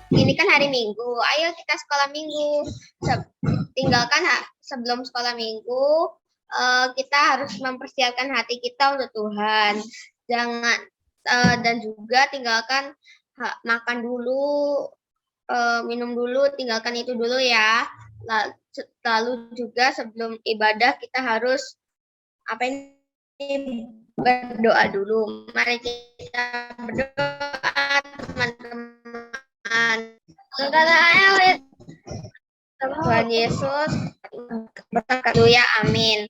ini kan hari Minggu, ayo kita sekolah Minggu. Tinggalkan sebelum sekolah Minggu, kita harus mempersiapkan hati kita untuk Tuhan. Jangan dan juga tinggalkan makan dulu, minum dulu, tinggalkan itu dulu ya. Lalu juga sebelum ibadah kita harus apa ini berdoa dulu. Mari kita berdoa teman-teman. Tuhan Yesus berkat ya, amin.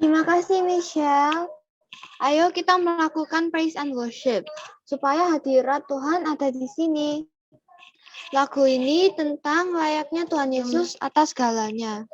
Terima kasih Michelle. Ayo kita melakukan praise and worship supaya hadirat Tuhan ada di sini. Lagu ini tentang layaknya Tuhan Yesus atas segalanya.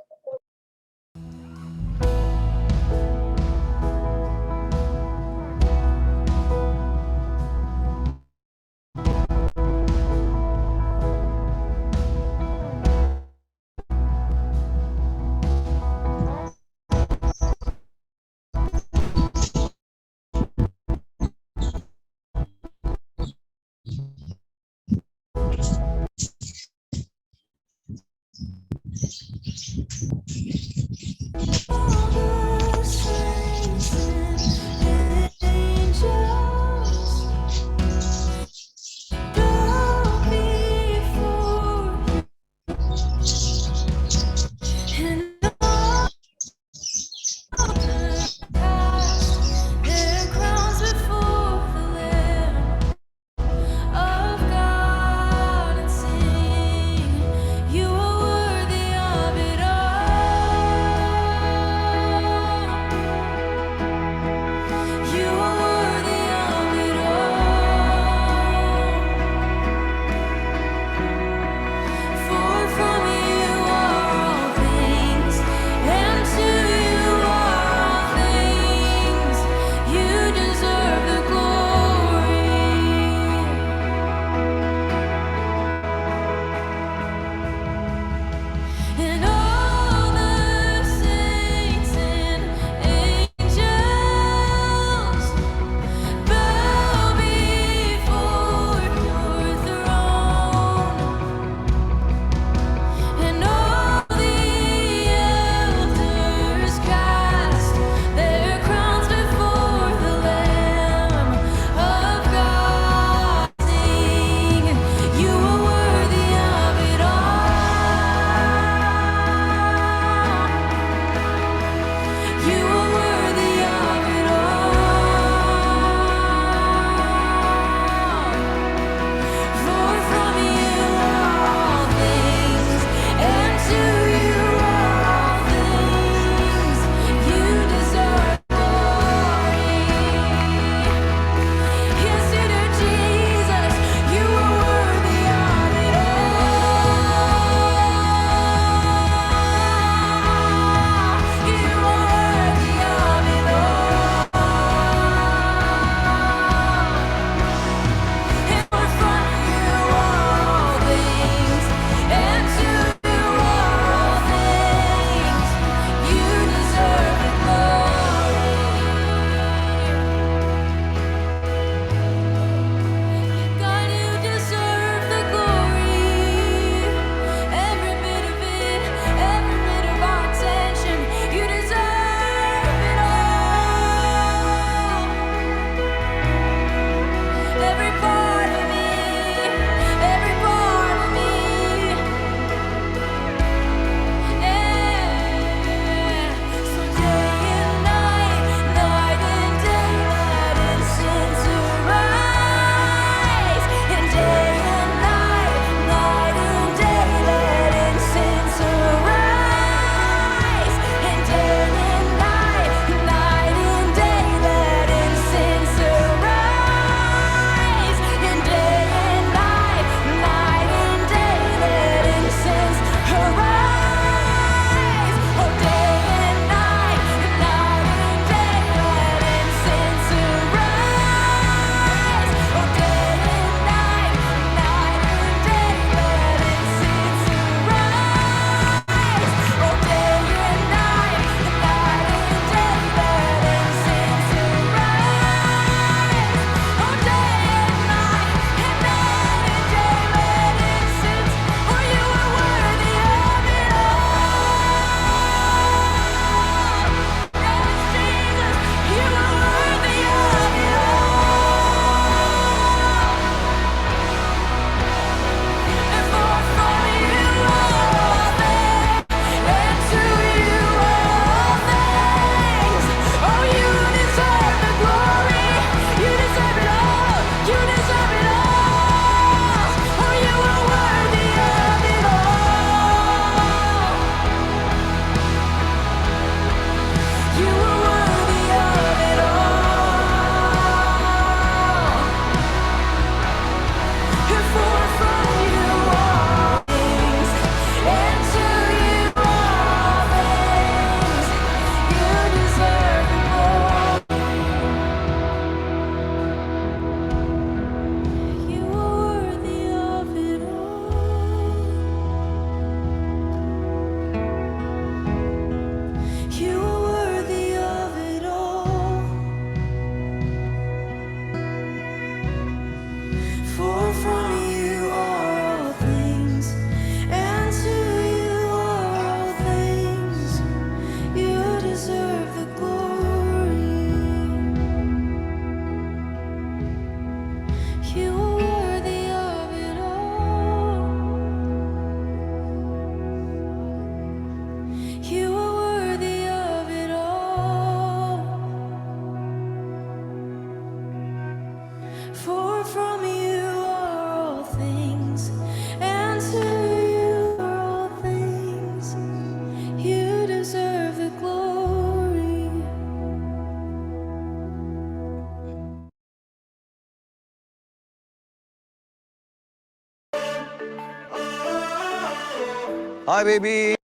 Hi, baby.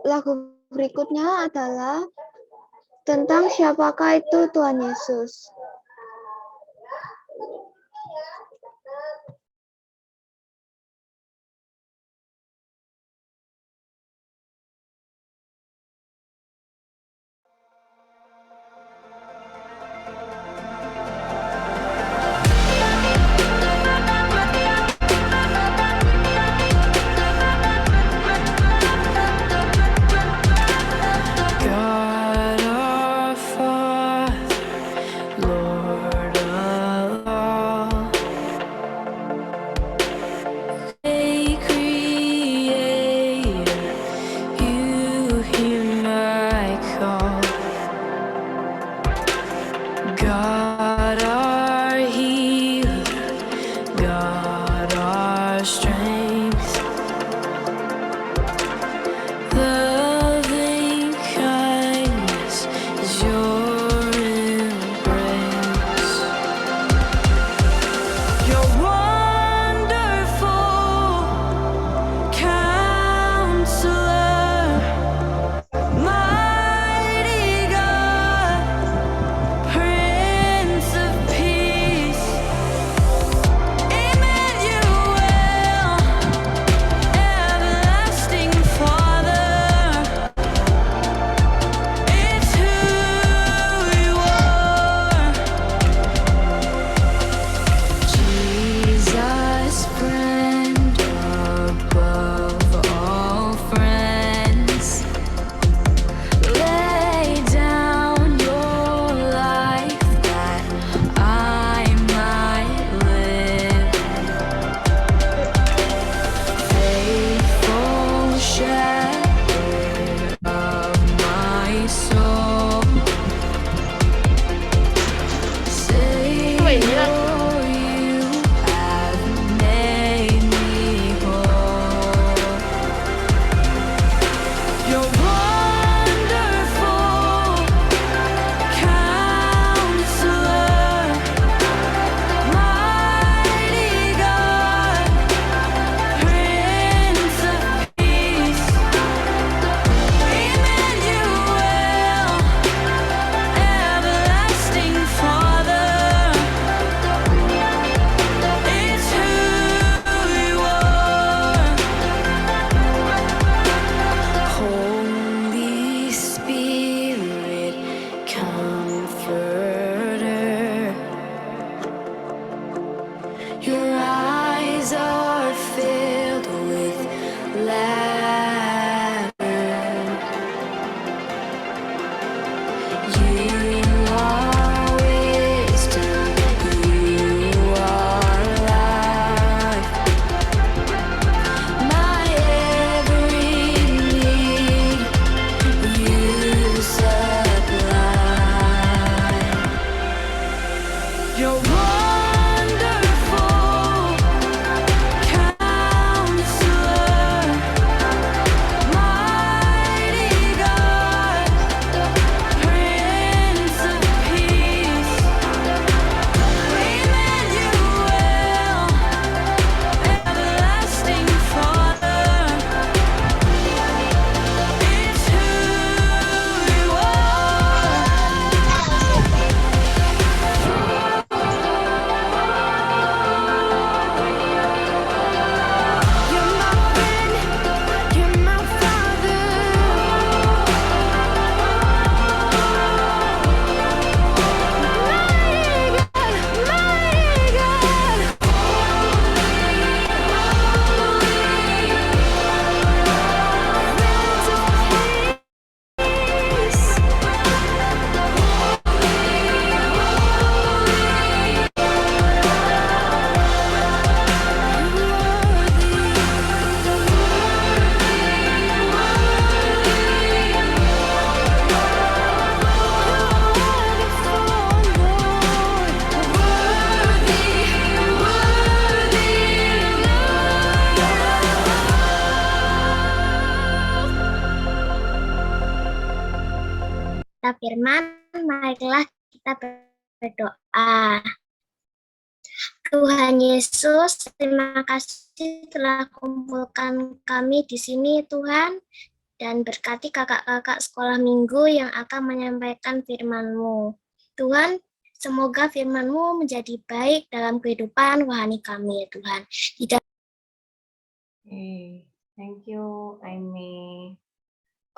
Lagu berikutnya adalah tentang siapakah itu Tuhan Yesus. God our Father, Lord of all, great Creator, you hear my call. God our healer, God our strength, loving kindness is your embrace. You're wonderful, Counselor, mighty God, Prince of Peace, Emmanuel, everlasting Father. It's who you are, Jesus, friend above all friends. Lay down your life that I might live. Faithful shepherd of my soul. Savior, you have made me whole. You're wonderful, Counselor, mighty God, Prince of Peace, Emmanuel, everlasting Father. It's who you are. Holy Spirit, Comforter, your eyes are filled with laughter. You are wisdom, you are life, my every need. You supply. You're wonderful, Counselor, mighty God, Prince of Peace, Emmanuel, everlasting Father. It's who you are. You're my friend, you're my Father. Mighty God, Kita firman, marilah kita berdoa. Tuhan Yesus, terima kasih telah kumpulkan kami di sini Tuhan, dan berkati kakak-kakak sekolah minggu yang akan menyampaikan firman-Mu. Tuhan, semoga firman-Mu menjadi baik dalam kehidupan rohani kami ya Tuhan. Thank you, Aini.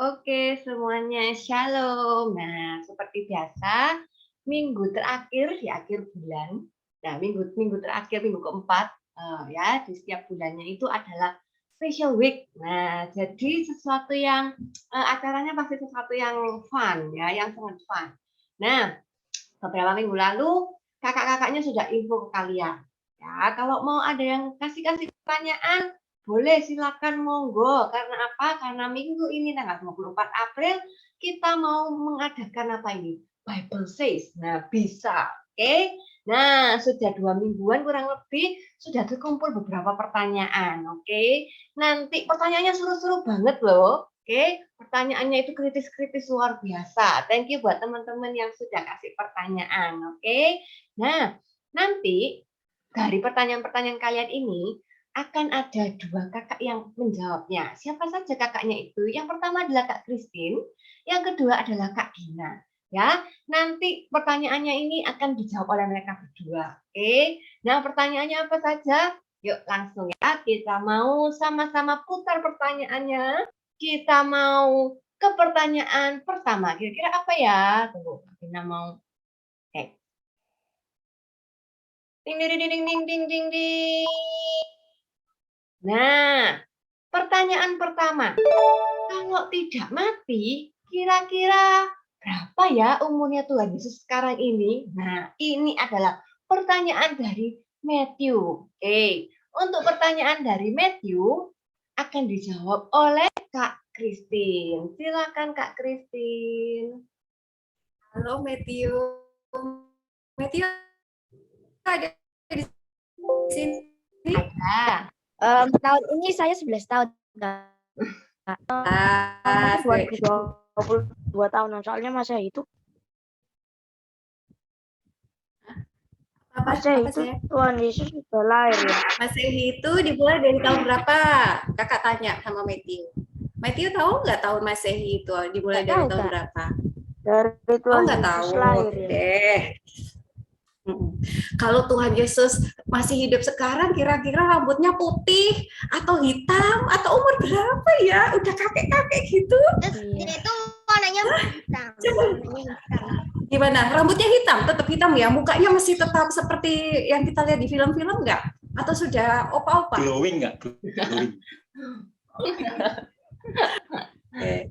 Oke, semuanya shalom. Nah, seperti biasa, minggu terakhir di akhir bulan. Nah, minggu terakhir, minggu keempat, ya di setiap bulannya itu adalah special week. Nah, jadi sesuatu yang acaranya pasti sesuatu yang fun, ya, yang sangat fun. Nah, beberapa minggu lalu kakak-kakaknya sudah info ke kalian. Ya, kalau mau ada yang kasih pertanyaan, boleh silakan monggo. Karena apa? Karena minggu ini tanggal 24 April kita mau mengadakan apa ini? Bible Says. Nah, bisa. Oke. Nah, sudah 2 mingguan kurang lebih sudah terkumpul beberapa pertanyaan. Oke. Nanti pertanyaannya seru-seru banget loh. Oke. Pertanyaannya itu kritis-kritis luar biasa. Thank you buat teman-teman yang sudah kasih pertanyaan. Oke. Nah, nanti dari pertanyaan-pertanyaan kalian ini akan ada 2 kakak yang menjawabnya. Siapa saja kakaknya itu? Yang pertama adalah Kak Christine, yang kedua adalah Kak Gina. Ya, nanti pertanyaannya ini akan dijawab oleh mereka berdua. Oke. Nah, pertanyaannya apa saja? Yuk langsung ya. Kita mau sama-sama putar pertanyaannya. Kita mau ke pertanyaan pertama. Kira-kira apa ya? Tunggu, Kak Gina mau. Oke. Ding ding ding ding ding ding ding ding. Nah, pertanyaan pertama. Kalau tidak mati, kira-kira berapa ya umurnya Tuhan Yesus sekarang ini? Nah, ini adalah pertanyaan dari Matthew. Oke, untuk pertanyaan dari Matthew akan dijawab oleh Kak Christine. Silakan Kak Christine. Halo Matthew. Matthew ada di sini? Ada. Tahun ini saya 11 tahun. Oke. 22 tahun, soalnya masa itu Apa saya? Tuhan Yesus sudah lahir ya. Masehi itu dimulai dari tahun berapa? Kakak tanya sama Matthew. Matthew tahu nggak tahun Masehi itu dimulai Nggak dari tahu, tahun Kak. berapa? Dari Oh, Tuhan nggak Yesus tahu. lahir ya. Oke. Kalau Tuhan Yesus masih hidup sekarang, kira-kira rambutnya putih atau hitam atau umur berapa ya? Udah kakek-kakek gitu? Ini tuh warnanya hitam. Gimana? Rambutnya hitam, tetap hitam ya? Mukanya masih tetap seperti yang kita lihat di film-film nggak? Atau sudah opa-opa? Glowing nggak? Glowing. Oke.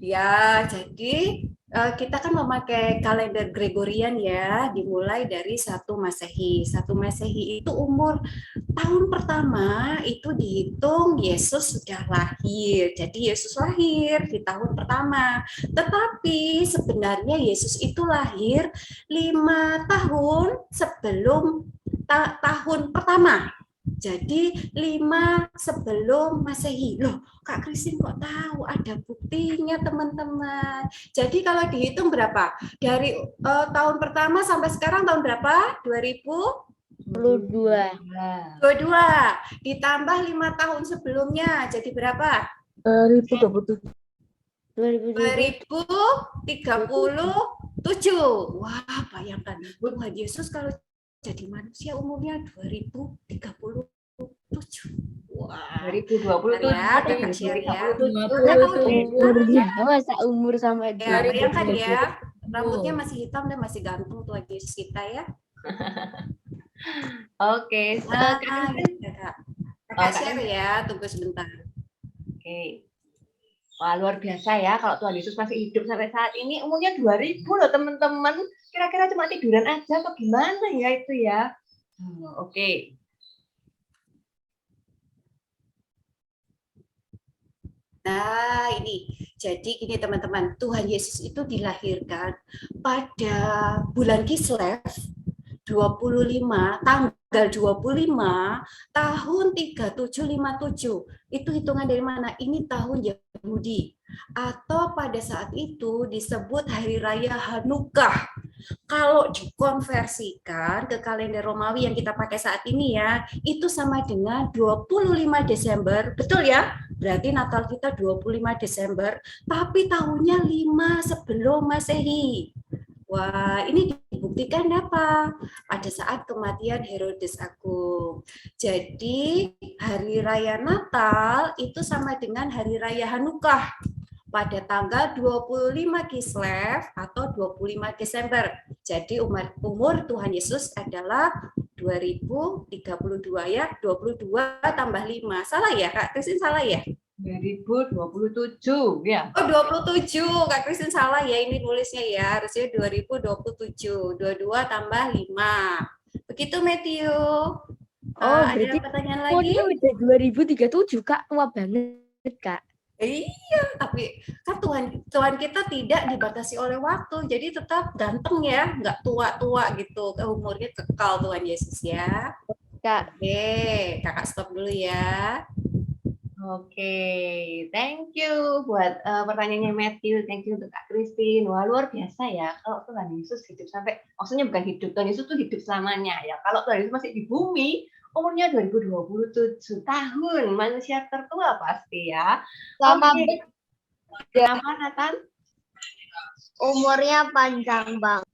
Ya, jadi kita kan memakai kalender Gregorian ya, dimulai dari 1 Masehi. 1 Masehi itu umur tahun pertama itu dihitung Yesus sudah lahir. Jadi Yesus lahir di tahun pertama. Tetapi sebenarnya Yesus itu lahir 5 tahun sebelum tahun pertama. Jadi 5 sebelum Masehi. Loh, Kak Christine kok tahu? Ada buktinya, teman-teman. Jadi kalau dihitung berapa? Dari tahun pertama sampai sekarang tahun berapa? 22. 2022. Ditambah 5 tahun sebelumnya. Jadi berapa? 2027. 2037. Wah, bayangkan. Tuhan Yesus kalau jadi manusia umurnya 2037. Wah. 2027 Ya, Kakak share ya. Masa umur sampai Ya, bayangkan ya. Rambutnya masih hitam dan masih ganteng Tuhan Yesus kita ya. Oke, Kakak share ya, tunggu sebentar. Oke. Wah, luar biasa ya kalau Tuhan Yesus masih hidup sampai saat ini. Umurnya 2000 loh teman-teman. Kira-kira cuma tiduran aja atau gimana ya itu ya? Oke. Nah, ini. Jadi gini teman-teman, Tuhan Yesus itu dilahirkan pada bulan Kislev 25, tanggal 25 tahun 3757. Itu hitungan dari mana? Ini tahun Yahudi. Atau pada saat itu disebut Hari Raya Hanukkah. Kalau dikonversikan ke kalender Romawi yang kita pakai saat ini ya, itu sama dengan 25 Desember, betul ya? Berarti Natal kita 25 Desember, tapi tahunnya 5 sebelum Masehi. Wah, ini dibuktikan apa? Pada saat kematian Herodes Agung. Jadi, hari raya Natal itu sama dengan hari raya Hanukkah pada tanggal 25 Kislev atau 25 Desember. Jadi umur Tuhan Yesus adalah 2032 ya, 22 tambah 5. Salah ya, Kak Kristin, salah ya? 2027 ya. Oh, 27. Kak Kristin salah ya, ini nulisnya ya. Harusnya 2027. 22 tambah 5. Begitu, Matthew. Ada berarti pertanyaan lagi? udah 2037, Kak. Tua banget, Kak. Iya, tapi kan Tuhan kita tidak dibatasi oleh waktu, jadi tetap ganteng ya, nggak tua-tua gitu, umurnya kekal Tuhan Yesus ya. Kak. Oke, kakak stop dulu ya. Oke, thank you buat pertanyaannya Matthew, thank you untuk Kak Christine. Wah, luar biasa ya, kalau Tuhan Yesus hidup sampai, maksudnya bukan hidup, Tuhan Yesus tuh hidup selamanya ya. Kalau Tuhan Yesus masih di bumi, umurnya 2027 tahun, manusia tertua pasti ya. Lama Oke. Kenapa, Nathan? umurnya panjang banget.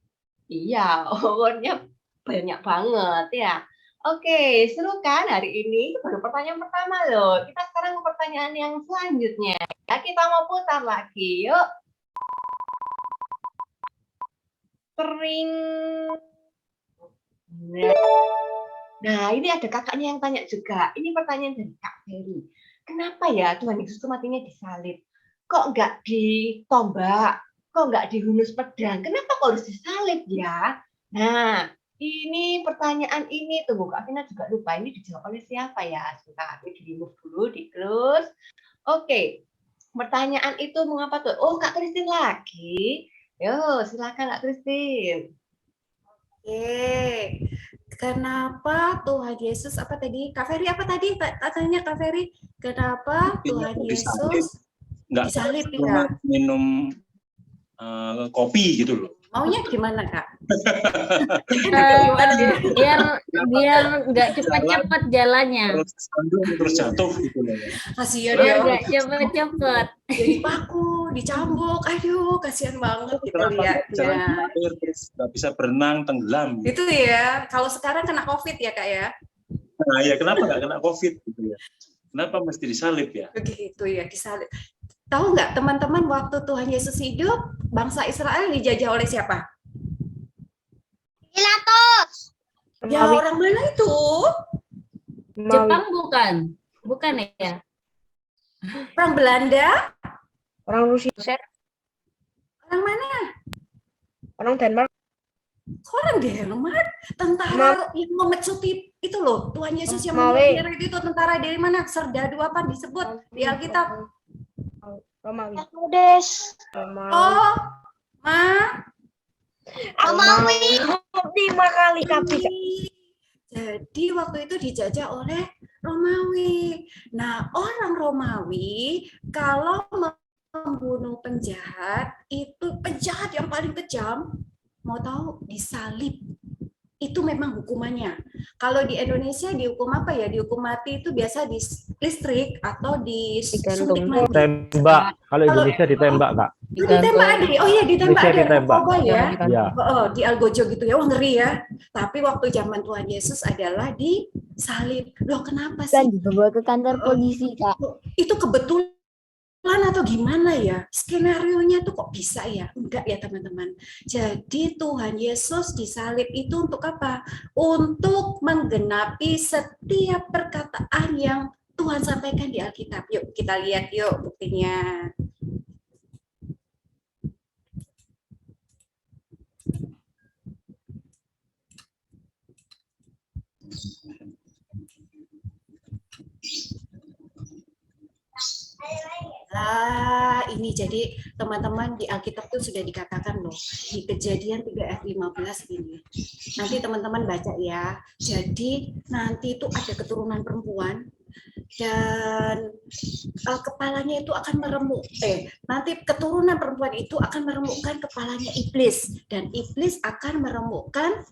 Iya, umurnya banyak banget ya. Oke, seru kan hari ini? Itu baru pertanyaan pertama loh. Kita sekarang ke pertanyaan yang selanjutnya. Ya, kita mau putar lagi, yuk. Kering. Nah, ini ada kakaknya yang tanya juga. Ini pertanyaan dari Kak Ferry. Kenapa ya Tuhan Yesus itu matinya disalib? Kok nggak ditombak? Kok nggak dihunus pedang? Kenapa kok harus disalib ya? Nah, ini pertanyaan ini, tunggu Kak Vina juga lupa, ini dijawab oleh siapa ya? Sebentar, ini di-remove dulu, di-close. Oke, pertanyaan itu mengapa tuh? Oh, Kak Christine lagi. Yo, silakan Kak Christine. Oke, kenapa Tuhan Yesus, apa tadi? Kak Ferry apa tadi? Tanya Kak Ferry, kenapa Tuhan Yesus disalib ya? Minum kopi gitu loh. Maunya gimana, Kak? Biar nggak cepet-cepet jalannya. Terus jatuh gitu loh. Kasihan Biar ya. nggak cepet-cepet. Jadi paku, dicambuk, aduh kasihan banget kita lihatnya. Terus nggak bisa berenang, tenggelam. Itu ya, kalau sekarang kena COVID ya Kak ya? Nah ya kenapa nggak kena COVID gitu ya? Kenapa mesti disalib ya? Begitu ya, disalib. Tahu nggak teman-teman waktu Tuhan Yesus hidup, bangsa Israel dijajah oleh siapa? Pilatus. Ya orang mana itu? Jepang bukan? Bukan ya? Orang Belanda? Orang Rusia. Orang mana? Orang Denmark. Orang Denmark? Tentara yang memecut itu loh, Tuhan Yesus yang menyeret itu tentara dari mana? Serdadu apa disebut di Alkitab? Romawi. Herodes. Oh, Romawi. 5 kali tapi. Jadi waktu itu dijajah oleh Romawi. Nah, orang Romawi kalau membunuh penjahat, itu penjahat yang paling kejam, mau tahu disalib. Itu memang hukumannya. Kalau di Indonesia dihukum apa ya? Dihukum mati itu biasa di listrik atau disuntik mati. Tembak. Kalau Indonesia ditembak, Kak. Oh, ditembak ada. Oh iya, ditembak Indonesia ada. ditembak. Narkoba ya. Ya. Oh, di Algojo gitu ya. Wah, ngeri ya. Tapi waktu zaman Tuhan Yesus adalah disalib. Loh, kenapa sih? Dan dibawa ke kantor polisi, Kak. Itu kebetulan atau gimana ya? Skenario-nya tuh kok bisa ya? Enggak ya, teman-teman. Jadi Tuhan Yesus disalib itu untuk apa? Untuk menggenapi setiap perkataan yang Tuhan sampaikan di Alkitab. Yuk, kita lihat yuk buktinya. Ini jadi teman-teman di Alkitab itu sudah dikatakan loh, di Kejadian 3 ayat 15 ini. Nanti teman-teman baca ya. Jadi nanti itu ada keturunan perempuan Dan kepalanya itu akan meremuk. Nanti keturunan perempuan itu akan meremukkan kepalanya iblis, dan iblis akan meremukkan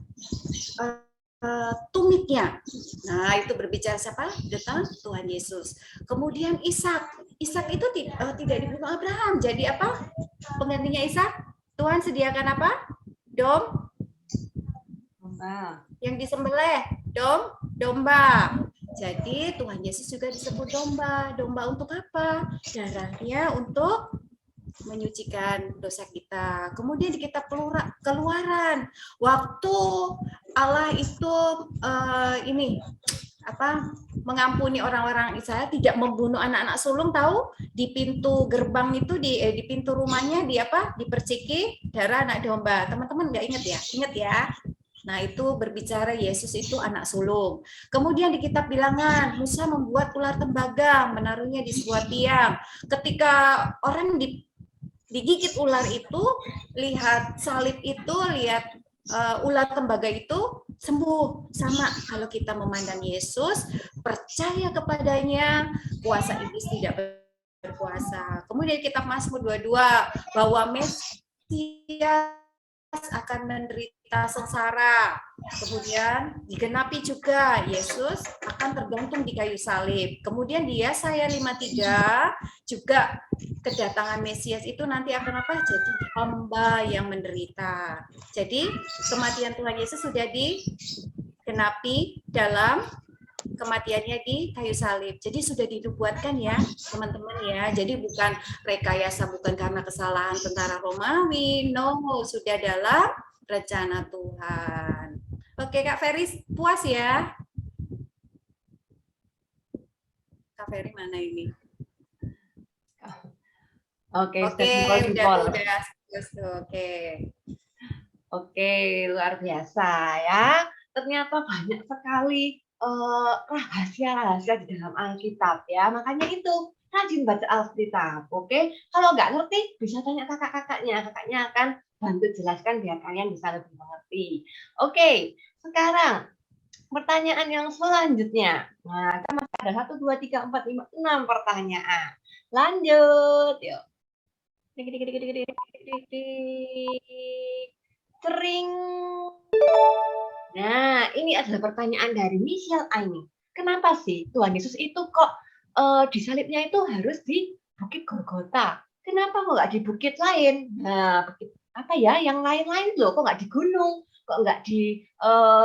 tumitnya. Nah, itu berbicara siapa? Tentang Tuhan Yesus. Kemudian Ishak itu tidak dibunuh Abraham. Jadi apa? Penggantinya Ishak? Tuhan sediakan apa? Domba. Yang disembelih, domba. Jadi Tuhan Yesus juga disebut domba. Domba untuk apa? Darahnya untuk menyucikan dosa kita. Kemudian di kitab Keluaran, waktu Allah itu mengampuni orang-orang Israel, tidak membunuh anak-anak sulung, tahu? Di pintu gerbang itu, di pintu rumahnya diperciki darah anak domba. Teman-teman nggak ingat ya? Ingat ya? Nah, itu berbicara Yesus itu anak sulung. Kemudian di kitab Bilangan, Musa membuat ular tembaga, menaruhnya di sebuah tiang. Ketika orang digigit ular itu, lihat salib itu, lihat ular tembaga itu sembuh. Sama kalau kita memandang Yesus, percaya kepadanya, kuasa iblis tidak berkuasa. Kemudian kitab Mazmur 22, bahwa Mesias akan menderita sengsara. Kemudian digenapi juga, Yesus akan tergantung di kayu salib. Kemudian di Yesaya 53 juga kedatangan Mesias itu nanti akan apa? Jadi hamba yang menderita. Jadi kematian Tuhan Yesus sudah digenapi dalam kematiannya di kayu salib. Jadi sudah dinubuatkan ya, teman-teman ya. Jadi bukan rekayasa, bukan karena kesalahan tentara Romawi. No, sudah dalam rencana Tuhan. Oke, Kak Ferry, puas ya? Kak Ferry mana ini? Oke, udah. Oke, luar biasa ya. Ternyata banyak sekali rahasia-rahasia di dalam Alkitab ya. Makanya itu rajin baca Alkitab, oke? Kalau nggak ngerti bisa tanya kakak-kakaknya. Kakaknya akan bantu jelaskan biar kalian bisa lebih mengerti. Oke, sekarang pertanyaan yang selanjutnya. Nah, kita masih ada 1, 2, 3, 4, 5, 6 pertanyaan. Lanjut, yuk. Sering. Nah, ini adalah pertanyaan dari Michelle Aini. Kenapa sih Tuhan Yesus itu kok disalibnya itu harus di Bukit Golgota? Kenapa kok nggak di bukit lain? Nah, bukit apa ya? Yang lain-lain loh, kok nggak di gunung? Kok nggak di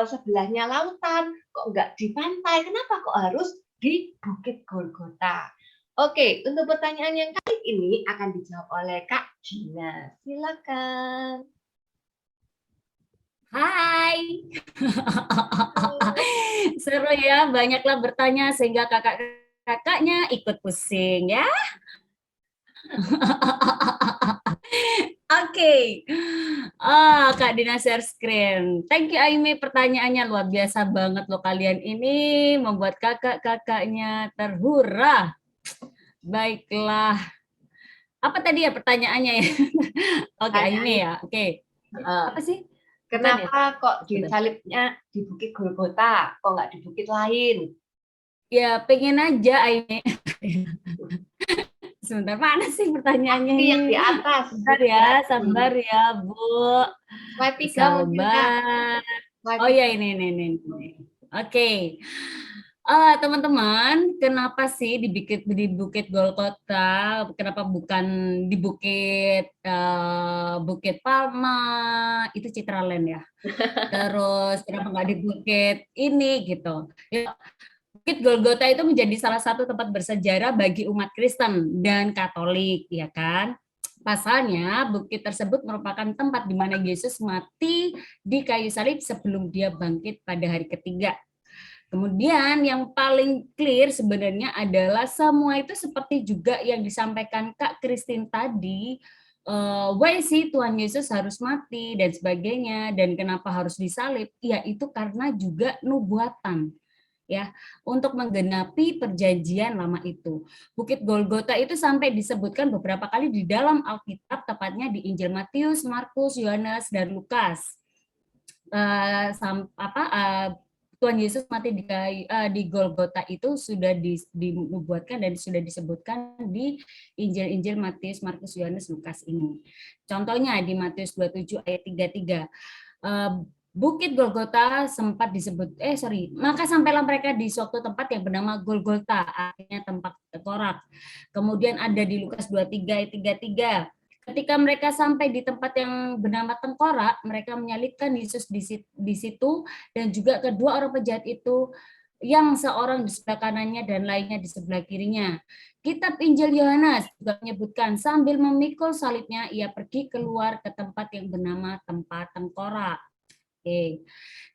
sebelahnya lautan? Kok nggak di pantai? Kenapa kok harus di Bukit Golgota? Oke, untuk pertanyaan yang kali ini akan dijawab oleh Kak Gina. Silakan. Hai. Seru ya, banyaklah bertanya sehingga kakak-kakaknya ikut pusing ya. Oke. Kak Dina share screen. Thank you Aimi, pertanyaannya luar biasa banget loh, kalian ini membuat kakak-kakaknya terhura. Baiklah. Apa tadi ya pertanyaannya ya? Oke, Aimi ya. Oke. Apa sih? Kenapa kok disalibnya di Bukit Golgota, kok nggak di bukit lain? Ya, pengen aja, Aini. Sebentar, mana sih pertanyaannya? Yang di atas. Sabar ya, Bu. Sabar. Oh ya, ini. Oke. Teman-teman, kenapa sih di Bukit Golgota? Kenapa bukan di Bukit Palma? Itu Citraland ya. Terus kenapa nggak di bukit ini gitu? Ya, Bukit Golgota itu menjadi salah satu tempat bersejarah bagi umat Kristen dan Katolik, ya kan? Pasalnya, bukit tersebut merupakan tempat di mana Yesus mati di kayu salib sebelum dia bangkit pada hari ketiga. Kemudian yang paling clear sebenarnya adalah semua itu seperti juga yang disampaikan Kak Christine tadi, why sih Tuhan Yesus harus mati dan sebagainya, dan kenapa harus disalib? Ya itu karena juga nubuatan, ya, untuk menggenapi perjanjian lama itu. Bukit Golgota itu sampai disebutkan beberapa kali di dalam Alkitab, tepatnya di Injil Matius, Markus, Yohanes, dan Lukas. Tuhan Yesus mati di Golgota itu sudah dinubuatkan dan sudah disebutkan di Injil-Injil Matius, Markus, Yohanes, Lukas ini. Contohnya di Matius 27 ayat 33. Bukit Golgota sempat disebut, maka sampailah mereka di suatu tempat yang bernama Golgota, artinya tempat tengkorak. Kemudian ada di Lukas 23 ayat 33. Ketika mereka sampai di tempat yang bernama Tengkorak, mereka menyalibkan Yesus di situ dan juga kedua orang penjahat itu, yang seorang di sebelah kanannya dan lainnya di sebelah kirinya. Kitab Injil Yohanes juga menyebutkan sambil memikul salibnya, ia pergi keluar ke tempat yang bernama tempat Tengkorak. Oke.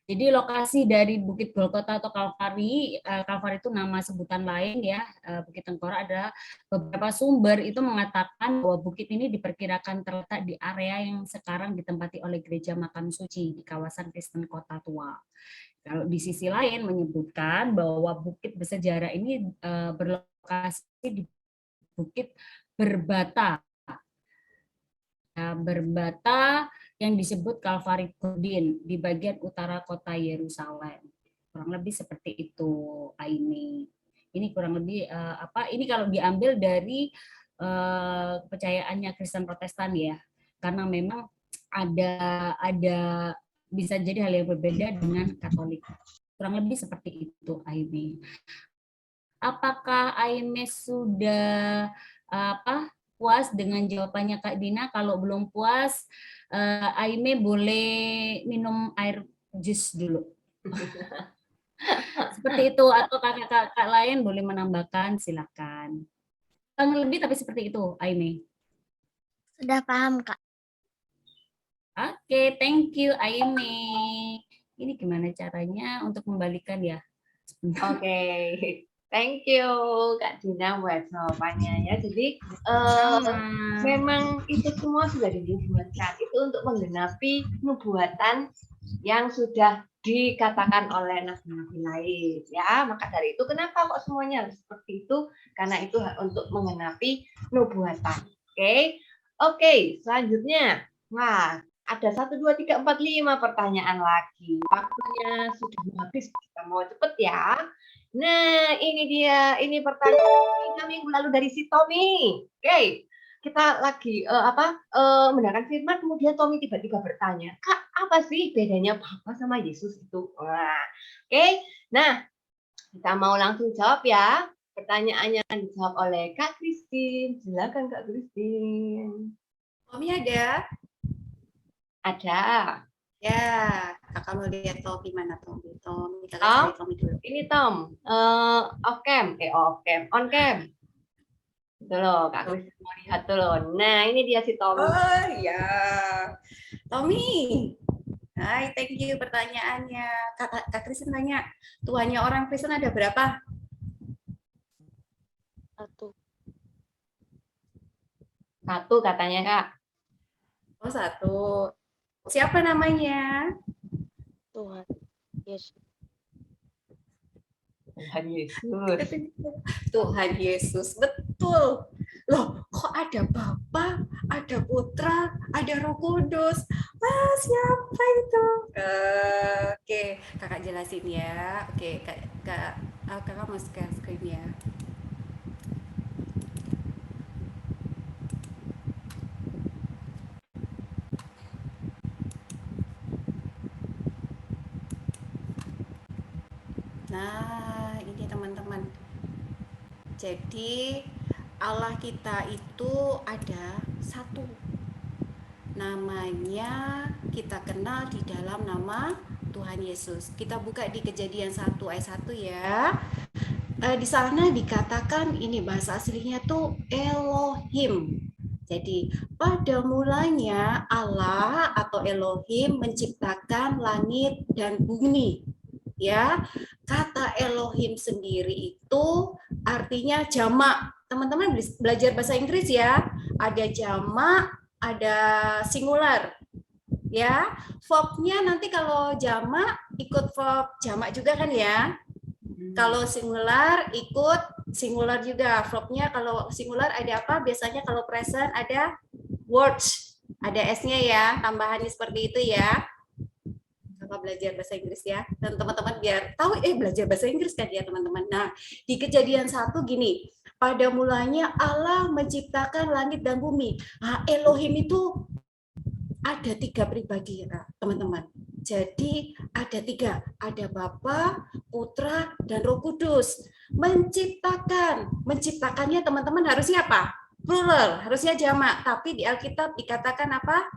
Jadi lokasi dari Bukit Golgota atau Kalvari itu nama sebutan lain ya. Bukit Tengkorak ada beberapa sumber itu mengatakan bahwa bukit ini diperkirakan terletak di area yang sekarang ditempati oleh Gereja Makam Suci di kawasan Kristen Kota Tua. Kalau di sisi lain menyebutkan bahwa bukit bersejarah ini berlokasi di Bukit Berbata. Berbata yang disebut Kalvari Godin di bagian utara kota Yerusalem. Kurang lebih seperti itu, Aini. Ini kurang lebih ini kalau diambil dari kepercayaannya Kristen Protestan ya. Karena memang ada bisa jadi hal yang berbeda dengan Katolik. Kurang lebih seperti itu, Aini. Apakah Aini sudah puas dengan jawabannya Kak Dina? Kalau belum puas, Aime boleh minum air jus dulu. Seperti itu, atau kakak-kakak lain boleh menambahkan, silakan. Kurang lebih tapi seperti itu, Aime. Sudah paham, Kak. Oke, thank you, Aime. Ini gimana caranya untuk membalikan ya? Oke. Thank you Kak Dina buat jawabannya ya. Jadi memang itu semua sudah dinubuatkan. Itu untuk menggenapi nubuatan yang sudah dikatakan oleh nabi-nabi lain ya. Maka dari itu kenapa kok semuanya harus seperti itu? Karena itu untuk menggenapi nubuatan. Oke, selanjutnya. Wah, ada 1, 2, 3, 4, 5 pertanyaan lagi. Waktunya sudah habis. Kita mau cepet ya. Nah, ini dia. Ini pertanyaan minggu lalu dari si Tommy. Oke, kita lagi mendengarkan firman, kemudian Tommy tiba-tiba bertanya, Kak, apa sih bedanya Bapa sama Yesus itu? Wah, oke. Nah, kita mau langsung jawab ya. Pertanyaannya dijawab oleh Kak Christine. Silakan Kak Christine. Tommy ada? Ada. Ya, kakak mau lihat Tommy mana Tommy? Kakak Tom, Tommy dulu. ini Tom, off cam, on cam. Itu loh, Kak Christine mau lihat dulu. Nah, ini dia si Tommy. Oh ya, Tommy. Hai, thank you pertanyaannya. Kak Christine tanya, Tuhannya orang Kristen ada berapa? 1. 1 katanya Kak. Oh 1. Siapa namanya? Tuhan Yesus. Tuhan Yesus. Tuhan Yesus, betul. Loh, kok ada Bapa, ada Putra, ada Roh Kudus? Siapa itu? Oke, kakak jelasin ya. Oke, kakak mau share screen ya. Nah, ini teman-teman. Jadi Allah kita itu ada 1. Namanya kita kenal di dalam nama Tuhan Yesus. Kita buka di Kejadian 1 ayat 1 ya. Di sana dikatakan ini bahasa aslinya tuh Elohim. Jadi pada mulanya Allah atau Elohim menciptakan langit dan bumi. Ya, kata Elohim sendiri itu artinya jamak. Teman-teman belajar bahasa Inggris ya. Ada jamak, ada singular. Ya, verbnya nanti kalau jamak ikut verb jamak juga kan ya. Kalau singular ikut singular juga. Verbnya kalau singular ada apa? Biasanya kalau present ada words. Ada S-nya ya, tambahannya seperti itu ya. sama belajar bahasa Inggris ya. Dan teman-teman biar tahu belajar bahasa Inggris kan ya teman-teman. Nah, di Kejadian 1 gini, pada mulanya Allah menciptakan langit dan bumi. Nah, Elohim itu ada 3 pribadi ya teman-teman. Jadi ada 3, ada Bapa, Putra, dan Roh Kudus. Menciptakannya teman-teman harusnya apa? Plural, harusnya jamak. Tapi di Alkitab dikatakan apa?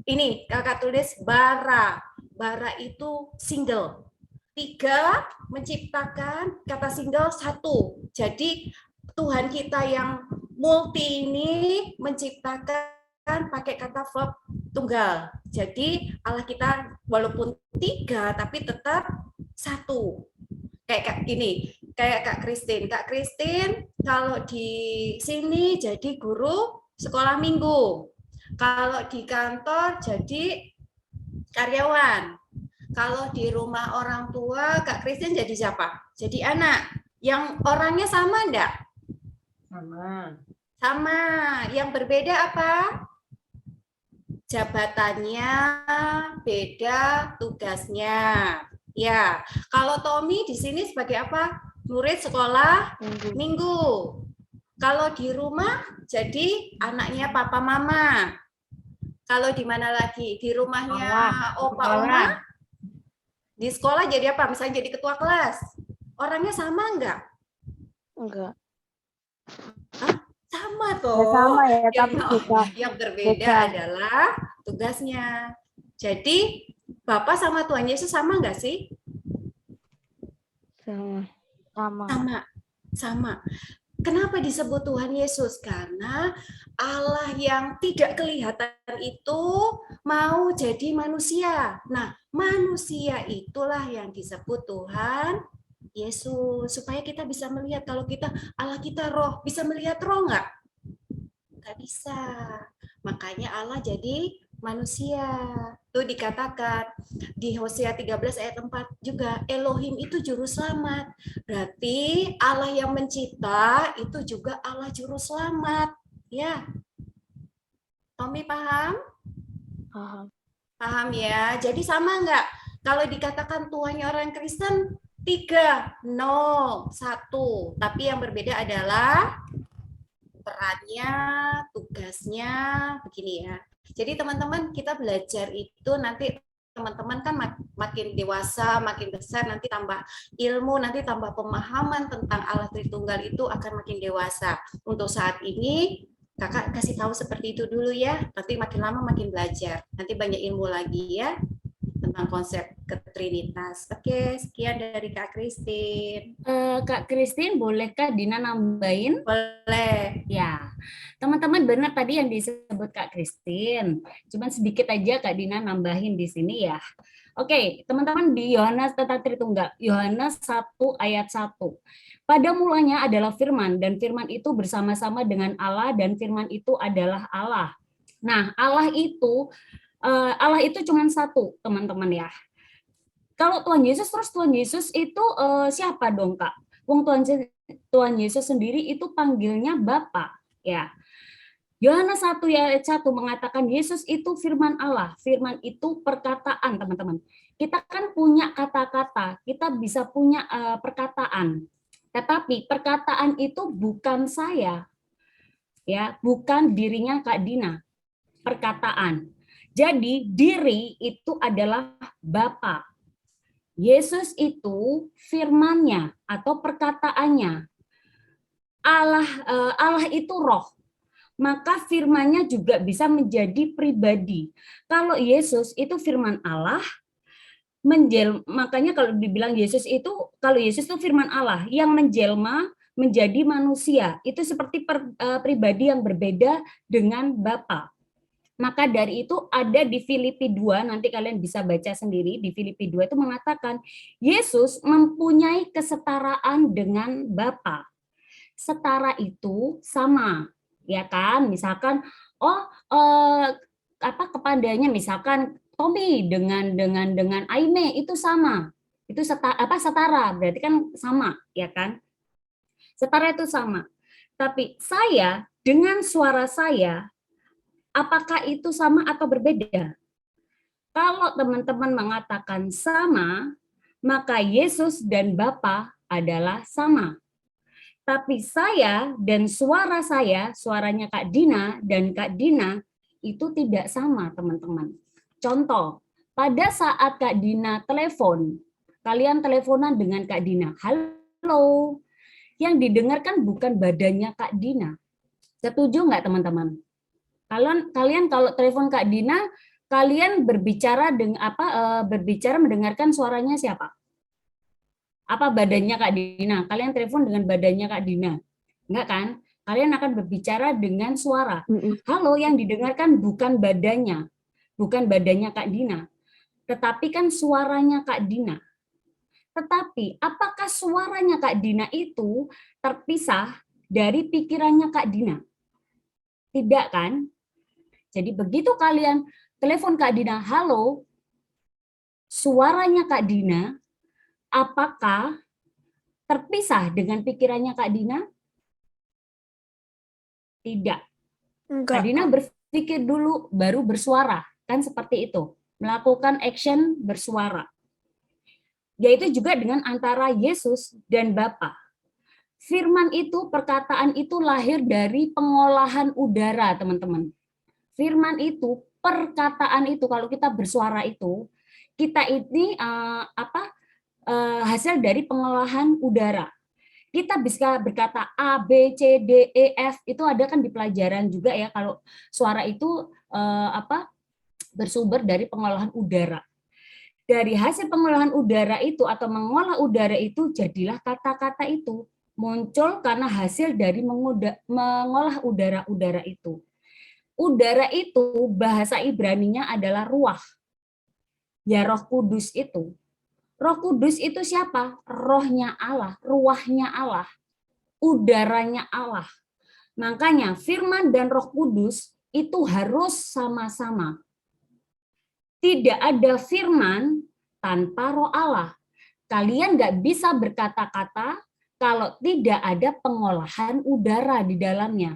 Ini kakak tulis bara. Bara itu single. 3 menciptakan, kata single 1. Jadi Tuhan kita yang multi ini menciptakan pakai kata verb tunggal. Jadi Allah kita walaupun 3 tapi tetap 1. Kayak gini, kayak Kak Christine. Kak Christine kalau di sini jadi guru sekolah minggu. Kalau di kantor jadi karyawan. Kalau di rumah orang tua, Kak Christine jadi siapa? Jadi anak. Yang orangnya sama enggak? Sama. Sama. Yang berbeda apa? Jabatannya beda, tugasnya. Ya, kalau Tommy di sini sebagai apa? Murid sekolah minggu. Kalau di rumah jadi anaknya papa mama. Kalau di mana lagi? Di rumahnya opa oma. Di sekolah jadi apa? Misalnya jadi ketua kelas. Orangnya sama enggak? Enggak. Hah? Sama toh. Ya, sama ya, tapi beda. Yang berbeda adalah tugasnya. Jadi Bapak sama Tuhan Yesus sama enggak sih? Sama. Sama. Kenapa disebut Tuhan Yesus? Karena Allah yang tidak kelihatan itu mau jadi manusia. Nah, manusia itulah yang disebut Tuhan Yesus. Supaya kita bisa melihat kalau Allah kita roh. Bisa melihat roh nggak? Nggak bisa. Makanya Allah jadi manusia. Itu dikatakan di Hosea 13 ayat 4 juga, Elohim itu juru selamat. Berarti Allah yang mencipta itu juga Allah juru selamat. Ya. Tommy paham? Paham ya. Jadi sama enggak? Kalau dikatakan Tuhannya orang Kristen 3, 0, 1. Tapi yang berbeda adalah perannya, tugasnya, begini ya. Jadi teman-teman kita belajar itu nanti teman-teman kan makin dewasa, makin besar, nanti tambah ilmu, nanti tambah pemahaman tentang Allah Tritunggal itu akan makin dewasa. Untuk saat ini kakak kasih tahu seperti itu dulu ya, nanti makin lama makin belajar. Nanti banyak ilmu lagi ya tentang konsep ketrinitas. Oke, sekian dari Kak Christine. Kak Christine, bolehkah Dina nambahin? Boleh. Ya, teman-teman benar tadi yang disebut Kak Christine. Cuman sedikit aja Kak Dina nambahin di sini ya. Oke, teman-teman di Yohanes tentang Tritunggal. Yohanes 1 ayat 1. Pada mulanya adalah firman, dan firman itu bersama-sama dengan Allah, dan firman itu adalah Allah. Nah, Allah itu cuma satu, teman-teman ya. Kalau Tuhan Yesus, terus Tuhan Yesus itu siapa dong, Kak? Wong Tuhan Yesus sendiri itu panggilnya Bapa, ya. Yohanes 1 ayat 1 mengatakan Yesus itu firman Allah. Firman itu perkataan, teman-teman. Kita kan punya kata-kata, kita bisa punya perkataan. Tetapi perkataan itu bukan saya. Ya, bukan dirinya Kak Dina. Perkataan. Jadi diri itu adalah Bapa. Yesus itu firman-Nya atau perkataannya. Allah itu roh. Maka firman-Nya juga bisa menjadi pribadi. Kalau Yesus itu firman Allah, makanya kalau dibilang kalau Yesus itu firman Allah yang menjelma menjadi manusia. Itu seperti pribadi yang berbeda dengan Bapa. Maka dari itu ada di Filipi 2, nanti kalian bisa baca sendiri, di Filipi 2 itu mengatakan Yesus mempunyai kesetaraan dengan Bapa. Setara itu sama, ya kan? Misalkan kepandaiannya misalkan Tommy dengan Aime itu sama. Itu setara, berarti kan sama, ya kan? Setara itu sama. Tapi saya dengan suara saya, apakah itu sama atau berbeda? Kalau teman-teman mengatakan sama, maka Yesus dan Bapa adalah sama. Tapi saya dan suara saya, suaranya Kak Dina dan Kak Dina, itu tidak sama, teman-teman. Contoh, pada saat Kak Dina telepon, kalian teleponan dengan Kak Dina, halo, yang didengarkan bukan badannya Kak Dina. Setuju nggak, teman-teman? Kalian kalau telepon Kak Dina, kalian berbicara dengan berbicara mendengarkan suaranya siapa? Apa badannya Kak Dina? Kalian telepon dengan badannya Kak Dina? Enggak kan? Kalian akan berbicara dengan suara. Halo, yang didengarkan bukan badannya Kak Dina, tetapi kan suaranya Kak Dina. Tetapi apakah suaranya Kak Dina itu terpisah dari pikirannya Kak Dina? Tidak kan? Jadi begitu kalian telepon Kak Dina, halo, suaranya Kak Dina, apakah terpisah dengan pikirannya Kak Dina? Tidak. Kak Dina berpikir dulu, baru bersuara. Kan seperti itu. Melakukan action bersuara. Yaitu juga dengan antara Yesus dan Bapa. Firman itu, perkataan itu lahir dari pengolahan udara, teman-teman. Firman itu, perkataan itu, kalau kita bersuara itu, kita ini hasil dari pengolahan udara. Kita bisa berkata A, B, C, D, E, F, itu ada kan di pelajaran juga ya, kalau suara itu bersumber dari pengolahan udara. Dari hasil pengolahan udara itu atau mengolah udara itu, jadilah kata-kata itu. Muncul karena hasil dari mengolah udara-udara itu. Udara itu bahasa Ibraninya adalah ruah. Ya, Roh Kudus itu. Roh Kudus itu siapa? Rohnya Allah, ruahnya Allah, udaranya Allah. Makanya firman dan Roh Kudus itu harus sama-sama. Tidak ada firman tanpa Roh Allah. Kalian nggak bisa berkata-kata kalau tidak ada pengolahan udara di dalamnya.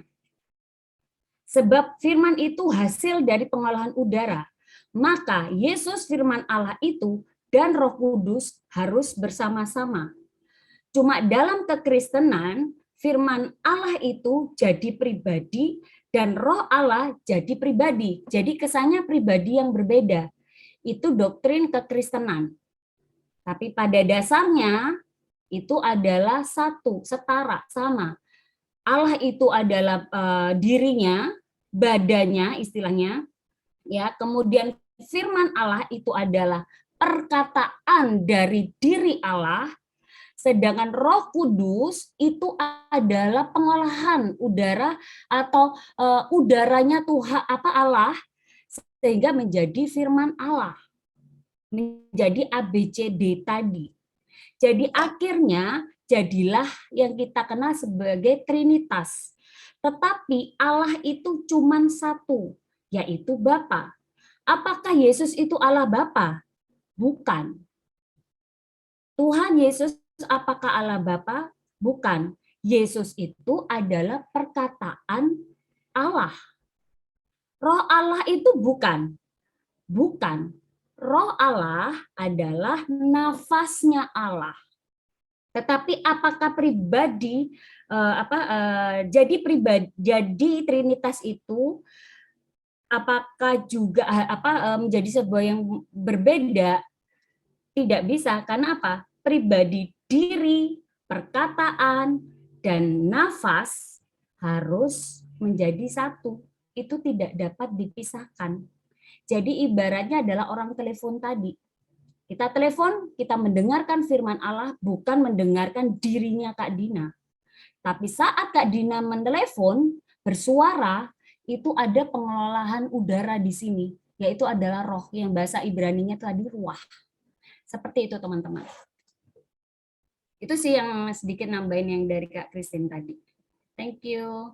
Sebab firman itu hasil dari pengolahan udara. Maka Yesus firman Allah itu dan Roh Kudus harus bersama-sama. Cuma dalam kekristenan, firman Allah itu jadi pribadi dan Roh Allah jadi pribadi. Jadi kesannya pribadi yang berbeda. Itu doktrin kekristenan. Tapi pada dasarnya itu adalah satu, setara, sama. Allah itu adalah dirinya, badannya istilahnya. Ya, kemudian firman Allah itu adalah perkataan dari diri Allah, sedangkan Roh Kudus itu adalah pengolahan udara atau udaranya Tuhan Allah sehingga menjadi firman Allah, menjadi ABCD tadi. Jadi akhirnya jadilah yang kita kenal sebagai Trinitas. Tetapi Allah itu cuma satu, yaitu Bapa. Apakah Yesus itu Allah Bapa? Bukan. Tuhan Yesus apakah Allah Bapa? Bukan. Yesus itu adalah perkataan Allah. Roh Allah itu bukan. Bukan. Roh Allah adalah nafasnya Allah. Tetapi apakah pribadi jadi Trinitas itu apakah juga menjadi sebuah yang berbeda? Tidak bisa. Karena apa? Pribadi diri, perkataan, dan nafas harus menjadi satu. Itu tidak dapat dipisahkan. Jadi ibaratnya adalah orang telepon tadi. Kita telepon, kita mendengarkan firman Allah, bukan mendengarkan dirinya Kak Dina. Tapi saat Kak Dina menelepon, bersuara, itu ada pengolahan udara di sini, yaitu adalah roh, yang bahasa Ibraninya tadi ruah. Seperti itu teman-teman. Itu sih yang sedikit nambahin yang dari Kak Christine tadi. Thank you.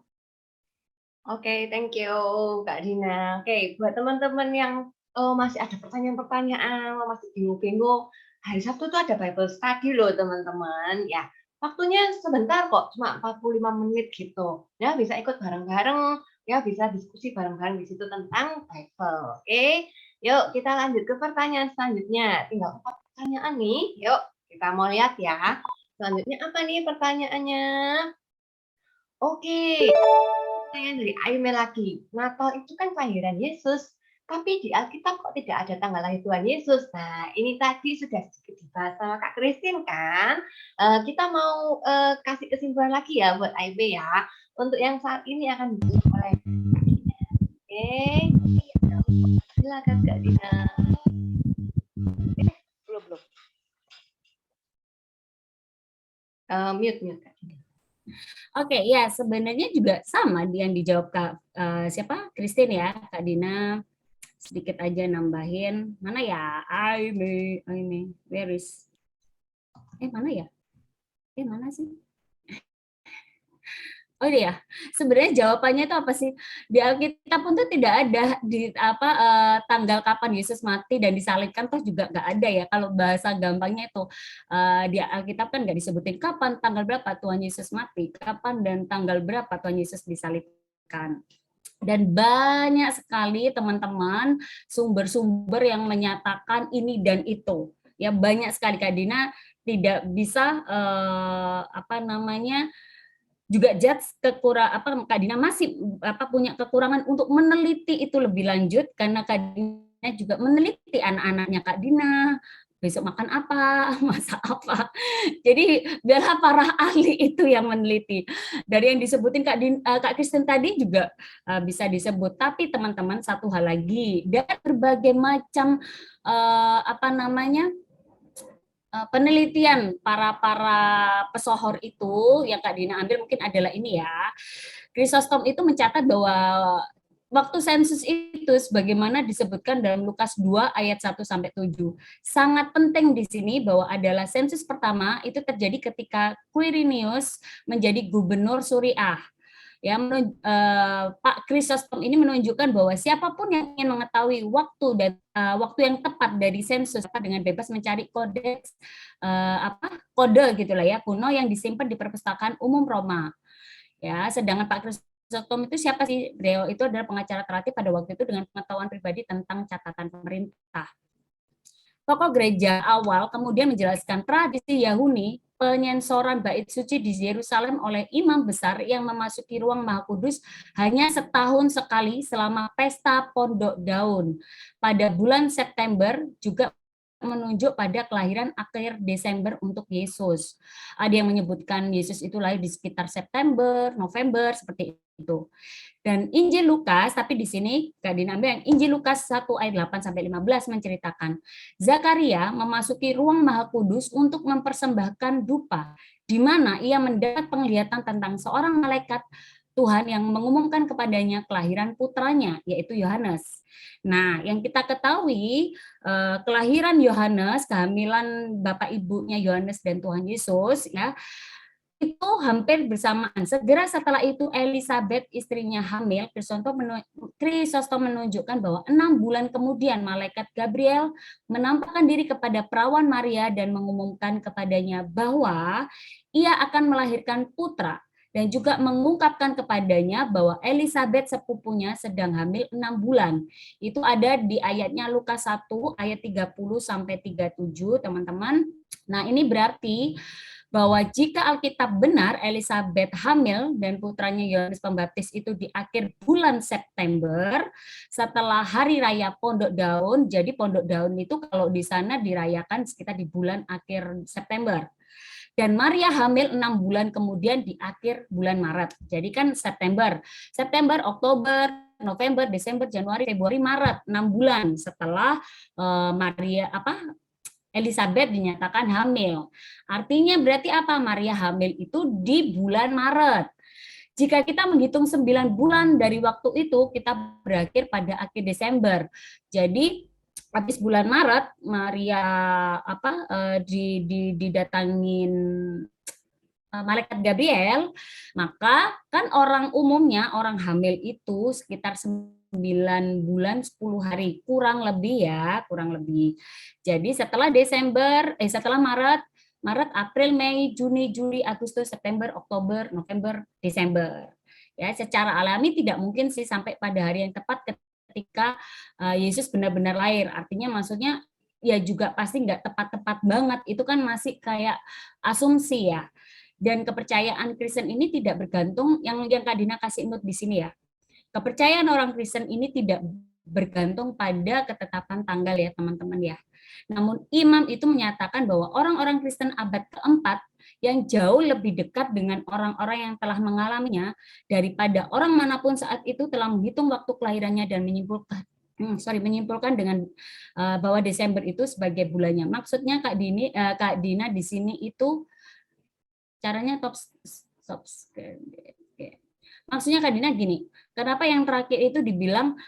Oke, thank you Kak Dina. Oke, buat teman-teman yang masih ada pertanyaan-pertanyaan, masih bingung-bingung, hari Sabtu itu ada Bible Study loh teman-teman. Ya, waktunya sebentar kok, cuma 45 menit gitu. Ya, bisa ikut bareng-bareng, ya bisa diskusi bareng-bareng di situ tentang Bible. Oke. Yuk, kita lanjut ke pertanyaan selanjutnya. Tinggal 4 pertanyaan nih. Yuk, kita mau lihat ya. Selanjutnya apa nih pertanyaannya? Oke, pertanyaan dari Aime lagi. Natal itu kan kelahiran Yesus, tapi di Alkitab kok tidak ada tanggal lahir Tuhan Yesus. Nah, ini tadi sudah sedikit dibahas sama Kak Christine kan. Kita mau kasih kesimpulan lagi ya buat Aime ya. Untuk yang saat ini akan dijawab oleh Kak Dina. Oke, silakan Kak Dina. Belum. Mute Kak Dina. Oke, ya sebenarnya juga sama yang dijawab Kak siapa? Christine ya, Kak Dina. Sedikit aja nambahin. Mana ya? Aime, where is? Mana ya? Mana sih? Oh iya, sebenarnya jawabannya itu apa sih? Di Alkitab pun tuh tidak ada di tanggal kapan Yesus mati dan disalibkan, toh juga nggak ada ya. Kalau bahasa gampangnya itu di Alkitab kan nggak disebutin kapan, tanggal berapa Tuhan Yesus mati, kapan dan tanggal berapa Tuhan Yesus disalibkan. Dan banyak sekali teman-teman sumber-sumber yang menyatakan ini dan itu. Ya banyak sekali. Kak Dina tidak bisa juga judge Kak Dina masih punya kekurangan untuk meneliti itu lebih lanjut, karena Kak Dina juga meneliti anak-anaknya Kak Dina, besok makan apa, masak apa. Jadi biarlah para ahli itu yang meneliti. Dari yang disebutin Kak Kristen tadi juga bisa disebut. Tapi teman-teman, satu hal lagi, dari berbagai macam penelitian para pesohor itu yang Kak Dina ambil mungkin adalah ini ya. Chrysostom itu mencatat bahwa waktu sensus itu sebagaimana disebutkan dalam Lukas 2 ayat 1 sampai 7. Sangat penting di sini bahwa adalah sensus pertama itu terjadi ketika Quirinius menjadi gubernur Suriah. Ya, Pak Chrysostom ini menunjukkan bahwa siapapun yang ingin mengetahui waktu yang tepat dari sensus dengan bebas mencari kode gitulah ya kuno yang disimpan di perpustakaan umum Roma. Ya, sedangkan Pak Chrysostom itu siapa sih? Beliau itu adalah pengacara terlatih pada waktu itu dengan pengetahuan pribadi tentang catatan pemerintah. Tokoh gereja awal kemudian menjelaskan tradisi Yahudi penyensoran bait suci di Yerusalem oleh imam besar yang memasuki ruang Maha Kudus hanya setahun sekali selama pesta Pondok Daun. Pada bulan September juga menunjuk pada kelahiran akhir Desember untuk Yesus. Ada yang menyebutkan Yesus itu lahir di sekitar September, November, seperti itu. Dan Injil Lukas, tapi di sini Kak Dina ambil yang Injil Lukas 1 ayat 8 sampai 15 menceritakan Zakaria memasuki ruang Maha Kudus untuk mempersembahkan dupa, di mana ia mendapat penglihatan tentang seorang malaikat Tuhan yang mengumumkan kepadanya kelahiran putranya, yaitu Yohanes. Nah, yang kita ketahui kelahiran Yohanes, kehamilan bapak ibunya Yohanes dan Tuhan Yesus, ya, itu hampir bersamaan. Segera setelah itu Elizabeth istrinya hamil. Chrysostom menunjukkan bahwa 6 bulan kemudian malaikat Gabriel menampakkan diri kepada perawan Maria dan mengumumkan kepadanya bahwa ia akan melahirkan putra, dan juga mengungkapkan kepadanya bahwa Elizabeth sepupunya sedang hamil 6 bulan. Itu ada di ayatnya Lukas 1 ayat 30 sampai 37, teman-teman. Nah, ini berarti bahwa jika Alkitab benar, Elizabeth hamil dan putranya Yohanes Pembaptis itu di akhir bulan September setelah hari raya Pondok Daun. Jadi Pondok Daun itu kalau di sana dirayakan sekitar di bulan akhir September. Dan Maria hamil 6 bulan kemudian di akhir bulan Maret. Jadi kan September, Oktober, November, Desember, Januari, Februari, Maret, 6 bulan setelah Elizabeth dinyatakan hamil. Artinya berarti apa? Maria hamil itu di bulan Maret. Jika kita menghitung 9 bulan dari waktu itu, kita berakhir pada akhir Desember. Jadi habis bulan Maret, Maria didatangin malaikat Gabriel, maka kan orang umumnya orang hamil itu sekitar 9 bulan 10 hari kurang lebih. Jadi setelah Maret, April, Mei, Juni, Juli, Agustus, September, Oktober, November, Desember. Ya, secara alami tidak mungkin sih sampai pada hari yang tepat ketika Yesus benar-benar lahir. Artinya maksudnya ya juga pasti nggak tepat-tepat banget. Itu kan masih kayak asumsi ya. Dan kepercayaan Kristen ini tidak bergantung yang Kak Dina kasih note di sini ya. Kepercayaan orang Kristen ini tidak bergantung pada ketetapan tanggal ya teman-teman ya. Namun imam itu menyatakan bahwa orang-orang Kristen abad keempat yang jauh lebih dekat dengan orang-orang yang telah mengalaminya daripada orang manapun saat itu telah menghitung waktu kelahirannya dan menyimpulkan dengan bahwa Desember itu sebagai bulannya. Maksudnya Kak Dina di sini itu caranya maksudnya Kak Dina gini, kenapa yang terakhir itu dibilang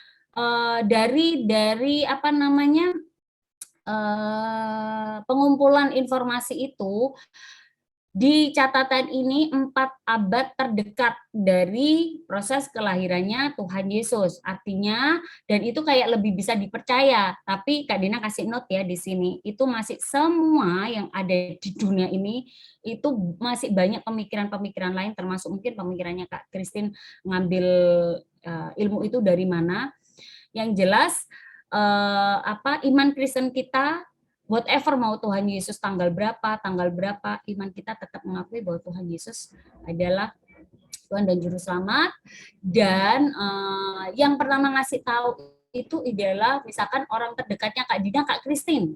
dari apa namanya pengumpulan informasi itu di catatan ini 4 abad terdekat dari proses kelahirannya Tuhan Yesus. Artinya, dan itu kayak lebih bisa dipercaya. Tapi Kak Dina kasih note ya di sini, itu masih semua yang ada di dunia ini, itu masih banyak pemikiran-pemikiran lain, termasuk mungkin pemikirannya Kak Christine ngambil ilmu itu dari mana. Yang jelas, iman Kristen kita, whatever mau Tuhan Yesus tanggal berapa, iman kita tetap mengakui bahwa Tuhan Yesus adalah Tuhan dan Juru Selamat. Dan yang pertama ngasih tahu itu adalah misalkan orang terdekatnya Kak Dina, Kak Christine.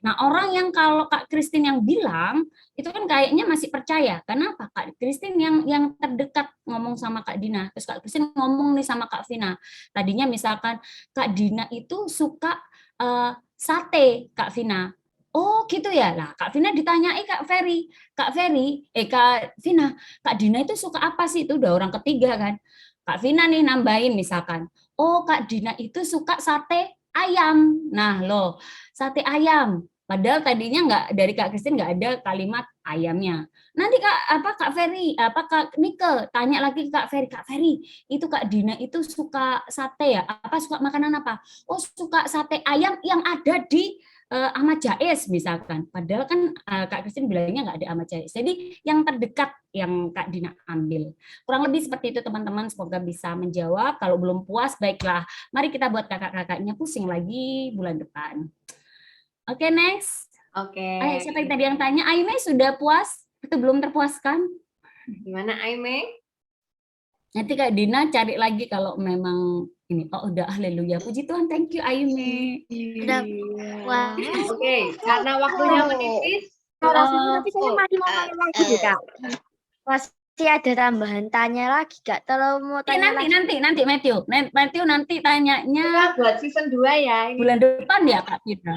Nah, orang yang kalau Kak Christine yang bilang, itu kan kayaknya masih percaya. Kenapa? Kak Christine yang terdekat ngomong sama Kak Dina. Terus Kak Christine ngomong nih sama Kak Vina. Tadinya misalkan Kak Dina itu suka sate, Kak Vina. Oh gitu ya. Lah Kak Vina ditanyai Kak Vina, Kak Dina itu suka apa sih? Itu udah orang ketiga kan. Kak Vina nih nambahin misalkan, oh Kak Dina itu suka sate ayam. Nah loh, sate ayam. Padahal tadinya nggak, dari Kak Christine nggak ada kalimat ayamnya. Nanti Kak Nike tanya lagi ke Kak Ferry, itu Kak Dina itu suka sate ya? Suka makanan apa? Oh suka sate ayam yang ada di Ahmad Jais misalkan. Padahal kan Kak Christine bilangnya nggak ada Ahmad Jais. Jadi yang terdekat yang Kak Dina ambil. Kurang lebih seperti itu teman-teman. Semoga bisa menjawab. Kalau belum puas, baiklah. Mari kita buat kakak-kakaknya pusing lagi bulan depan. Oke, next. Oke. Ayo, siapa yang tadi yang tanya? Aime sudah puas? Itu belum terpuaskan? Gimana Aime? Nanti Kak Dina cari lagi kalau memang ini. Oh udah, haleluya. Puji Tuhan, thank you Aime. Udah puas. Oke, karena waktunya menipis. Tapi saya masih mau tanya lagi deh, Kak. Masih ada tambahan tanya lagi, Kak. Kalau mau tanya Nanti Matthew nanti tanyanya Kita buat season 2 ya. Ini. bulan depan ya Kak Dina.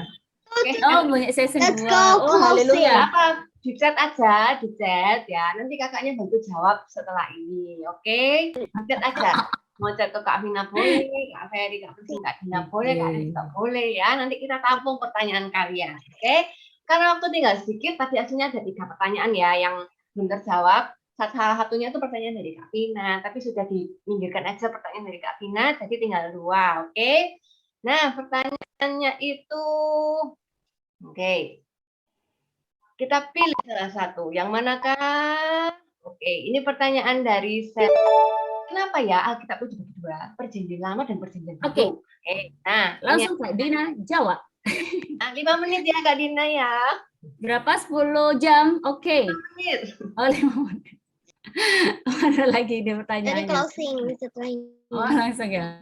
Oh, punya season 2. Oh, haleluya. Apa? Di chat aja, di chat ya. Nanti kakaknya bantu jawab setelah ini, oke? Di chat aja. Mau chat ke Kak Vina boleh, Kak Ferry, Kak Christine, Kak Dina boleh, Kak Dina boleh ya. Nanti kita tampung pertanyaan kalian, oke? Karena waktu tinggal sedikit, tadi aslinya ada 3 pertanyaan ya yang belum terjawab. Salah satunya itu pertanyaan dari Kak Vina, tapi sudah diminggirkan aja pertanyaan dari Kak Vina, jadi tinggal 2, oke? Nah, pertanyaannya itu, oke. Kita pilih salah satu. Yang manakah? Oke, ini pertanyaan dari Seth. Kenapa ya Alkitab itu dibagi 2? Perjanjian Lama dan Perjanjian Baru. Oke. Nah, langsung Kak Dina jawab. 5 menit ya Kak Dina ya. Berapa? 10 jam? Oke. 5 menit. Oh, 5 menit. Ada lagi ini pertanyaannya. Dari closing setelah ini. Oh, langsung ya.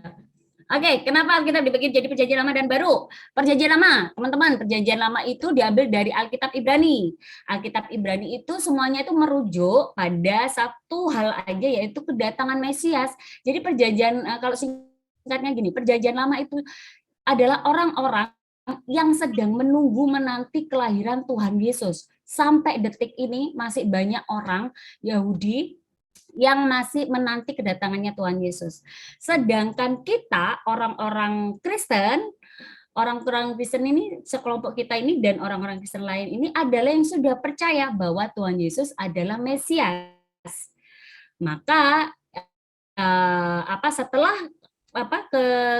Oke, kenapa Alkitab dibagi jadi Perjanjian Lama dan Baru? Perjanjian Lama, teman-teman, Perjanjian Lama itu diambil dari Alkitab Ibrani. Alkitab Ibrani itu semuanya itu merujuk pada satu hal aja, yaitu kedatangan Mesias. Jadi perjanjian, kalau singkatnya gini, Perjanjian Lama itu adalah orang-orang yang sedang menunggu menanti kelahiran Tuhan Yesus. Sampai detik ini masih banyak orang Yahudi yang masih menanti kedatangannya Tuhan Yesus. Sedangkan kita, orang-orang Kristen ini, sekelompok kita ini dan orang-orang Kristen lain ini adalah yang sudah percaya bahwa Tuhan Yesus adalah Mesias. Maka setelah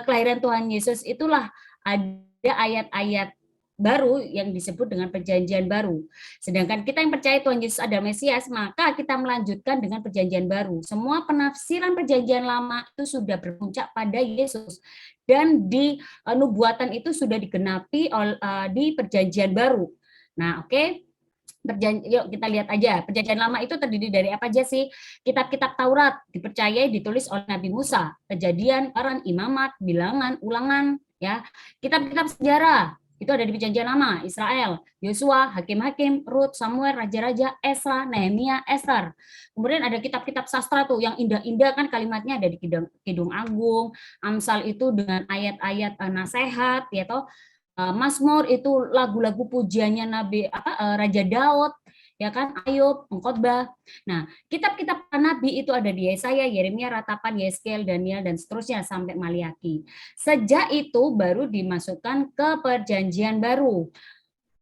kelahiran Tuhan Yesus itulah ada ayat-ayat baru yang disebut dengan perjanjian baru. Sedangkan kita yang percaya Tuhan Yesus adalah Mesias, maka kita melanjutkan dengan perjanjian baru. Semua penafsiran perjanjian lama itu sudah berpuncak pada Yesus. Dan di nubuatan itu sudah digenapi di perjanjian baru. Nah, oke. Yuk kita lihat aja, perjanjian lama itu terdiri dari apa aja sih? Kitab-kitab Taurat dipercayai ditulis oleh Nabi Musa, Kejadian, Keluaran, Imamat, Bilangan, Ulangan, ya. Kitab-kitab sejarah itu ada di perjanjian lama, Israel, Yosua, Hakim-hakim, Rut, Samuel, Raja-raja, Esra, Nehemia, Ester. Kemudian ada kitab-kitab sastra tuh yang indah-indah kan kalimatnya ada di Kidung Agung, Amsal itu dengan ayat-ayat nasihat, ya toh. Mazmur itu lagu-lagu pujiannya Raja Daud, ya kan, Ayub, Khotbah. Nah, kitab-kitab nabi itu ada di Yesaya, Yeremia, Ratapan, Yeskel, Daniel, dan seterusnya sampai Maliaki. Sejak itu baru dimasukkan ke perjanjian baru.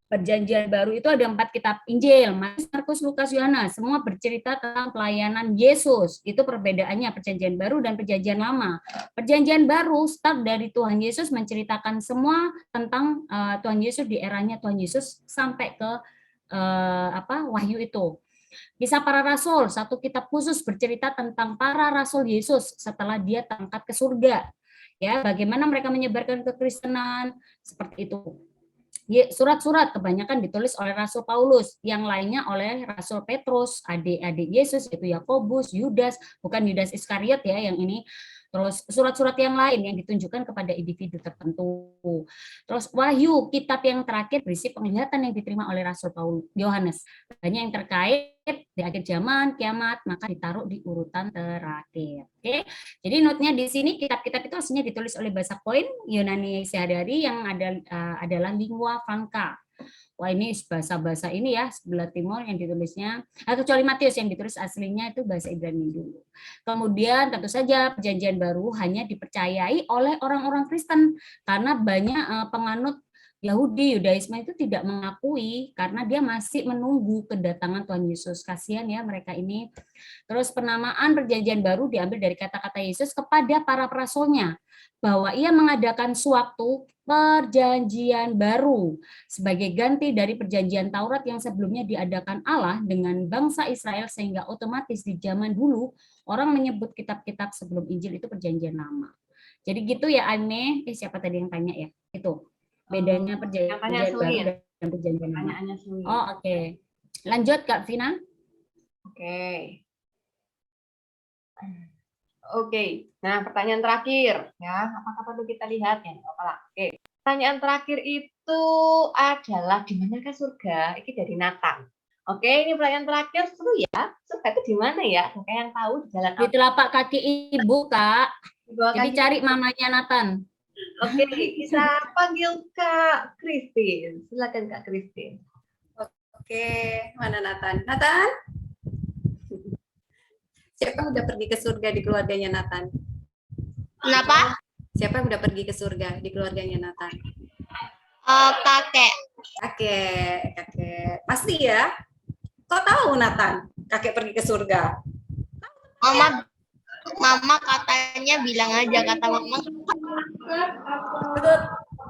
Perjanjian baru itu ada 4 kitab Injil, Matius, Markus, Lukas, Yohanes, semua bercerita tentang pelayanan Yesus. Itu perbedaannya perjanjian baru dan perjanjian lama. Perjanjian baru start dari Tuhan Yesus menceritakan semua tentang Tuhan Yesus di eranya Tuhan Yesus sampai ke Wahyu itu. Kisah para Rasul, satu kitab khusus bercerita tentang para Rasul Yesus setelah dia terangkat ke surga. Ya, bagaimana mereka menyebarkan kekristenan seperti itu. Surat-surat kebanyakan ditulis oleh Rasul Paulus, yang lainnya oleh Rasul Petrus, adik-adik Yesus yaitu Yakobus, Yudas, bukan Yudas Iskariot ya yang ini. Terus surat-surat yang lain yang ditunjukkan kepada individu tertentu. Terus Wahyu, kitab yang terakhir berisi penglihatan yang diterima oleh Rasul Paulus, Yohanes. Banyak yang terkait di akhir zaman, kiamat, maka ditaruh di urutan terakhir. Oke. Jadi note-nya di sini kitab-kitab itu aslinya ditulis oleh bahasa Koine, Yunani sehari-hari yang adalah lingua franca. Wah, ini bahasa-bahasa ini ya, sebelah timur yang ditulisnya, kecuali Matius yang ditulis aslinya itu bahasa Ibrani dulu. Kemudian tentu saja perjanjian baru hanya dipercayai oleh orang-orang Kristen karena banyak penganut Yahudi, Yudaisme itu tidak mengakui karena dia masih menunggu kedatangan Tuhan Yesus. Kasihan ya mereka ini. Terus penamaan perjanjian baru diambil dari kata-kata Yesus kepada para rasulnya bahwa ia mengadakan suatu perjanjian baru sebagai ganti dari perjanjian Taurat yang sebelumnya diadakan Allah dengan bangsa Israel, sehingga otomatis di zaman dulu orang menyebut kitab-kitab sebelum Injil itu perjanjian lama. Jadi gitu ya Ame, siapa tadi yang tanya ya? Itu bedanya perjanjian baru dan perjanjian lama. Oh oke. Lanjut Kak Vina. Oke. Nah, pertanyaan terakhir ya, apakah perlu kita lihat ya? Oke. Pertanyaan terakhir itu adalah di manakah surga? Ini dari Nathan. Oke, ini pertanyaan terakhir, seru ya. Surga itu di mana ya? Oke, yang tahu di jalan apa? Di telapak kaki ibu, Kak. Jadi cari mamanya Nathan. Oke, bisa panggil Kak Christine. Silakan Kak Christine. Oke, mana Nathan? Nathan? Siapa udah pergi ke surga di keluarganya Nathan? Kenapa? Siapa yang udah pergi ke surga di keluarganya Nathan? Kakek. Kakek. Pasti ya? Kok tahu Nathan? Kakek pergi ke surga? Mama katanya bilang aja, kata mama.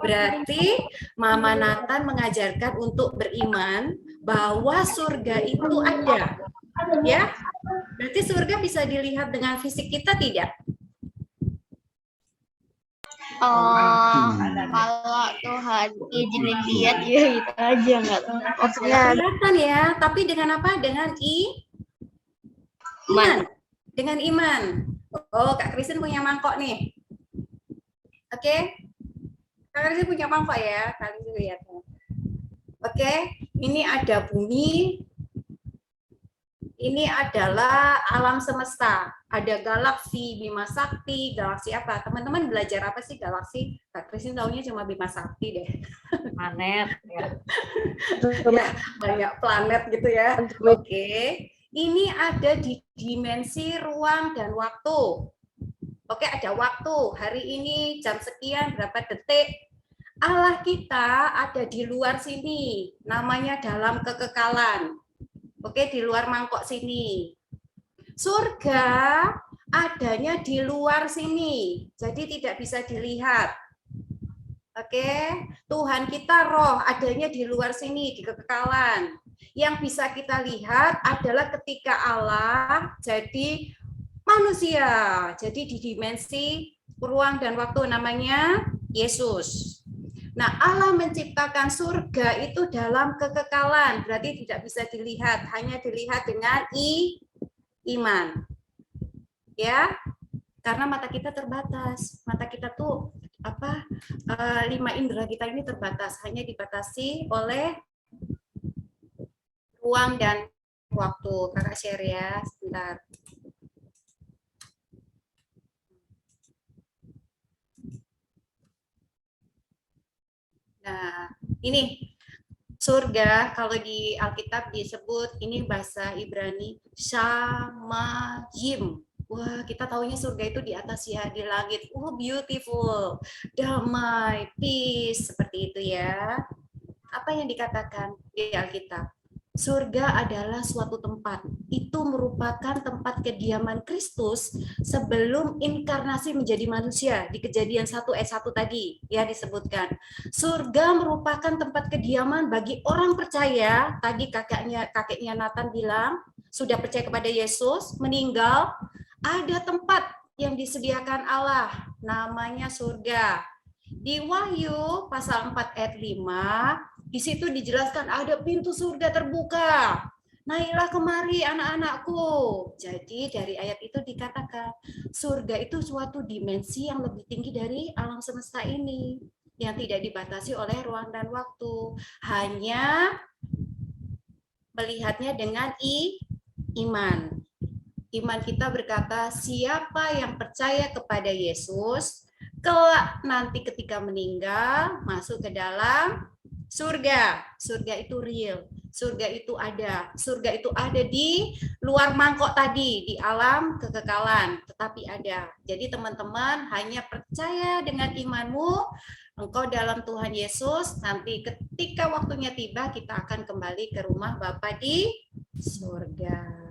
Berarti Mama Nathan mengajarkan untuk beriman bahwa surga itu ada. Ya? Berarti surga bisa dilihat dengan fisik kita tidak? Kalau Tuhan izinin lihat ya gitu aja, nggak tahu. Kelihatan ya, tapi dengan apa? Dengan iman. Dengan iman. Oh, Kak Christine punya mangkok nih. Oke. Kak Christine punya mangkok ya, kalian lihat. Oke, ini ada bumi. Ini adalah alam semesta. Ada galaksi, Bima Sakti, galaksi apa? Teman-teman belajar apa sih galaksi? Kak Christine taunya cuma Bima Sakti deh. Planet. Ya. Ya, banyak planet gitu ya. Oke. Ini ada di dimensi ruang dan waktu. Oke, ada waktu. Hari ini jam sekian, berapa detik. Allah kita ada di luar sini. Namanya dalam kekekalan. Oke, di luar mangkok sini. Surga adanya di luar sini, jadi tidak bisa dilihat. Oke, Tuhan kita roh, adanya di luar sini, di kekekalan. Yang bisa kita lihat adalah ketika Allah jadi manusia, jadi di dimensi ruang dan waktu, namanya Yesus. Nah, Allah menciptakan surga itu dalam kekekalan, berarti tidak bisa dilihat, hanya dilihat dengan iman. Ya, karena mata kita terbatas, mata kita tuh 5 indera kita ini terbatas, hanya dibatasi oleh ruang dan waktu. Kakak share ya, sebentar. Nah, ini surga kalau di Alkitab disebut, ini bahasa Ibrani, Shamayim. Wah, kita taunya surga itu di atas ya, di langit. Beautiful, damai, peace, seperti itu ya. Apa yang dikatakan di Alkitab? Surga adalah suatu tempat. Itu merupakan tempat kediaman Kristus sebelum inkarnasi menjadi manusia. Di Kejadian 1 ayat 1 tadi ya disebutkan. Surga merupakan tempat kediaman bagi orang percaya. Tadi kakeknya Nathan bilang, sudah percaya kepada Yesus, meninggal, ada tempat yang disediakan Allah, namanya surga. Di Wahyu pasal 4 ayat 5, di situ dijelaskan ada pintu surga terbuka. Naiklah kemari anak-anakku. Jadi dari ayat itu dikatakan surga itu suatu dimensi yang lebih tinggi dari alam semesta ini, yang tidak dibatasi oleh ruang dan waktu. Hanya melihatnya dengan iman. Iman kita berkata, siapa yang percaya kepada Yesus, kelak nanti ketika meninggal masuk ke dalam surga. Surga itu real, surga itu ada. Surga itu ada di luar mangkok tadi, di alam kekekalan, tetapi ada. Jadi teman-teman hanya percaya dengan imanmu, engkau dalam Tuhan Yesus, nanti ketika waktunya tiba kita akan kembali ke rumah Bapa di surga.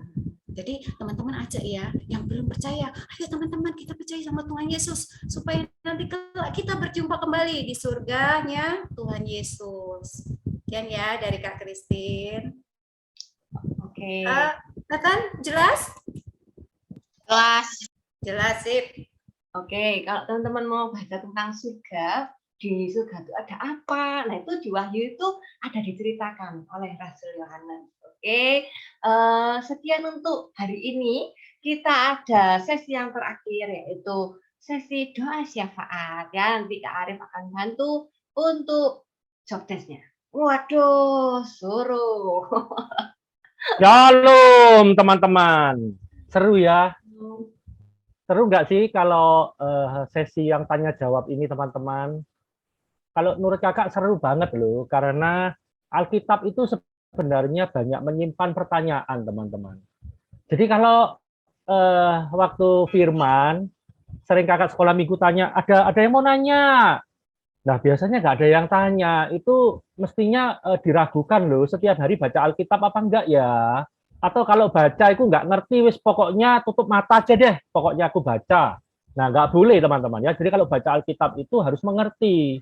Jadi teman-teman ajak ya, yang belum percaya, ayo teman-teman kita percaya sama Tuhan Yesus, supaya nanti kita berjumpa kembali di surganya Tuhan Yesus. Sekian ya dari Kak Christine. Oke. Nathan, jelas? Jelas, sip. Oke, kalau teman-teman mau baca tentang surga, di surga itu ada apa? Nah, itu di Wahyu itu ada diceritakan oleh Rasul Yohanes. Oke, sekian untuk hari ini. Kita ada sesi yang terakhir, yaitu sesi doa syafaat. Ya, nanti Kak Arif akan bantu untuk job desk-nya. Waduh, suruh. Shalom teman-teman. Seru ya? Seru nggak sih kalau sesi yang tanya jawab ini teman-teman? Kalau menurut kakak seru banget loh, karena Alkitab itu sebenarnya banyak menyimpan pertanyaan teman-teman. Jadi kalau waktu firman, sering kakak sekolah minggu tanya, ada yang mau nanya? Nah biasanya nggak ada yang tanya, itu mestinya diragukan loh, setiap hari baca Alkitab apa enggak ya? Atau kalau baca itu nggak ngerti, wis pokoknya tutup mata aja deh, pokoknya aku baca. Nah nggak boleh teman-teman ya, jadi kalau baca Alkitab itu harus mengerti.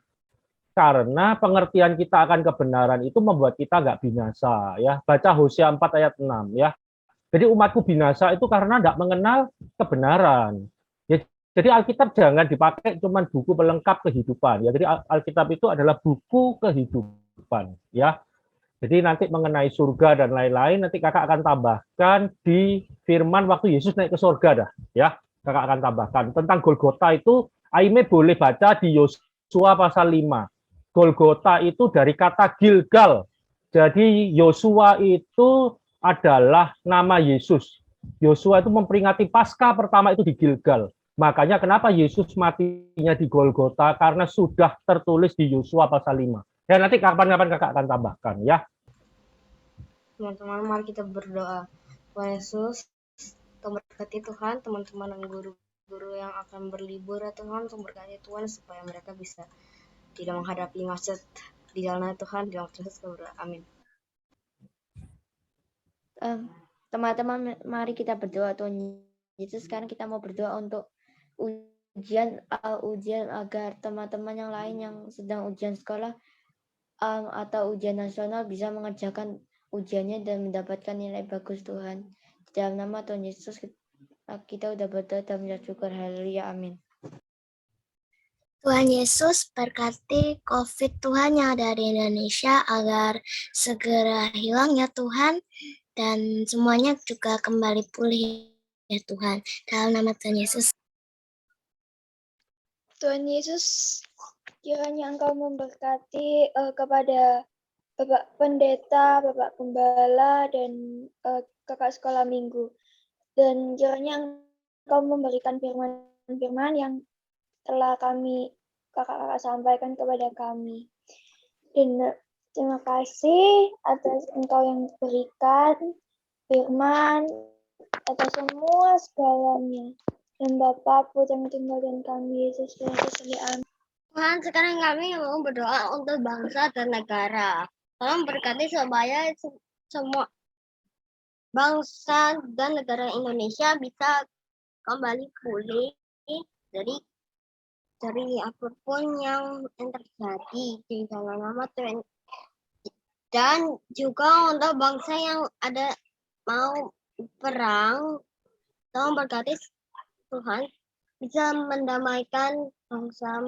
Karena pengertian kita akan kebenaran itu membuat kita nggak binasa ya. Baca Hosea 4 ayat 6 ya. Jadi umatku binasa itu karena nggak mengenal kebenaran. Ya, jadi Alkitab jangan dipakai cuma buku pelengkap kehidupan ya. Jadi Alkitab itu adalah buku kehidupan ya. Jadi nanti mengenai surga dan lain-lain nanti kakak akan tambahkan di firman waktu Yesus naik ke surga dah ya. Kakak akan tambahkan tentang Golgota itu Aime boleh baca di Yosua pasal 5. Golgota itu dari kata Gilgal. Jadi Yosua itu adalah nama Yesus. Yosua itu memperingati Paskah pertama itu di Gilgal. Makanya kenapa Yesus matinya di Golgota? Karena sudah tertulis di Yosua pasal 5. Ya nanti kapan-kapan kakak akan tambahkan ya. Teman-teman mari kita berdoa. Tuhan Yesus, memberkati Tuhan teman-teman dan guru-guru yang akan berlibur ya Tuhan, memberkati Tuhan supaya mereka bisa tidak menghadapi macet di jalan Tuhan, di dalam Yesus berdoa. Amin. Teman-teman, mari kita berdoa Tuhan Yesus. Sekarang kita mau berdoa untuk ujian agar teman-teman yang lain yang sedang ujian sekolah atau ujian nasional bisa mengerjakan ujiannya dan mendapatkan nilai bagus Tuhan. Di dalam nama Tuhan Yesus kita udah berdoa dan mengucap syukur. Haleluya, amin. Tuhan Yesus berkati COVID Tuhan yang ada di Indonesia agar segera hilang ya Tuhan, dan semuanya juga kembali pulih ya Tuhan. Dalam nama Tuhan Yesus. Tuhan Yesus, kiranya Engkau memberkati kepada Bapak Pendeta, Bapak Gembala, dan kakak sekolah minggu. Dan kiranya Engkau memberikan firman-firman yang telah kakak-kakak sampaikan kepada kami. Dan terima kasih atas Engkau yang berikan firman atas semua segalanya. Dan Bapa, Putra dan Tuhan kami, Yesus Kristus, amin. Tuhan, sekarang kami mau berdoa untuk bangsa dan negara. Tolong berkati supaya semua bangsa dan negara Indonesia bisa kembali pulih dari apapun yang terjadi di dalam nama Tuhan. Dan juga untuk bangsa yang ada mau perang, tolong berkati Tuhan bisa mendamaikan bangsa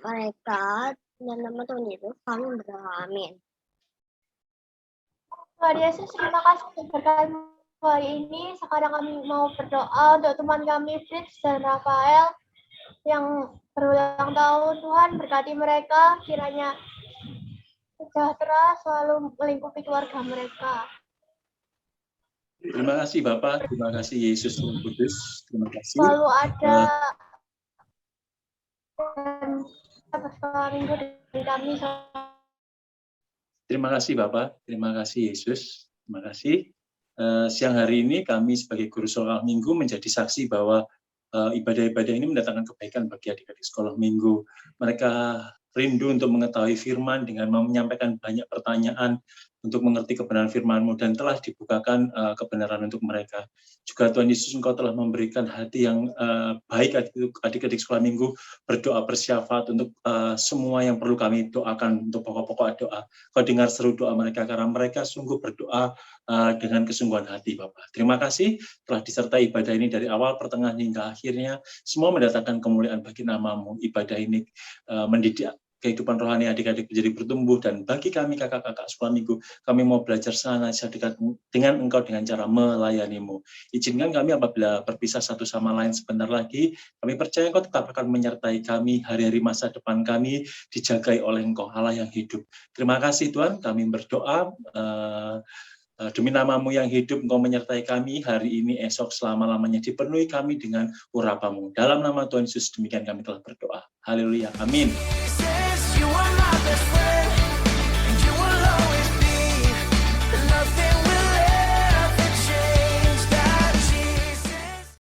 mereka. Dan nama Tuhan Yesus kami berdoa, amin. Tuhan Yesus, terima kasih berkat hari ini. Sekarang kami mau berdoa untuk teman kami Fritz dan Rafael yang berulang tahun. Tuhan berkati mereka, kiranya sejahtera selalu melingkupi keluarga mereka. Terima kasih Bapak, terima kasih Yesus Tuhan Kudus, terima kasih. Selalu ada sekolah minggu dari kami. Terima kasih Bapak, terima kasih Yesus, terima kasih. Siang hari ini kami sebagai guru sekolah minggu menjadi saksi bahwa ibadah-ibadah ini mendatangkan kebaikan bagi adik-adik sekolah minggu. Mereka rindu untuk mengetahui firman dengan menyampaikan banyak pertanyaan untuk mengerti kebenaran firman-Mu, dan telah dibukakan kebenaran untuk mereka. Juga Tuhan Yesus, Engkau telah memberikan hati yang baik adik-adik sekolah minggu berdoa bersyafaat untuk semua yang perlu kami doakan untuk pokok-pokok doa. Kau dengar seru doa mereka karena mereka sungguh berdoa dengan kesungguhan hati, Bapak. Terima kasih telah disertai ibadah ini dari awal, pertengahan hingga akhirnya. Semua mendatangkan kemuliaan bagi nama-Mu. Ibadah ini mendidik kehidupan rohani adik-adik menjadi bertumbuh, dan bagi kami kakak-kakak sekolah minggu, kami mau belajar senantiasa dekat dengan Engkau dengan cara melayani-Mu. Izinkan kami apabila berpisah satu sama lain sebentar lagi, kami percaya Engkau tetap akan menyertai kami, hari-hari masa depan kami dijagai oleh Engkau Allah yang hidup. Terima kasih Tuhan, kami berdoa demi nama-Mu yang hidup, Engkau menyertai kami hari ini, esok, selama-lamanya. Dipenuhi kami dengan urapan-Mu. Dalam nama Tuhan Yesus, demikian kami telah berdoa. Haleluya. Amin.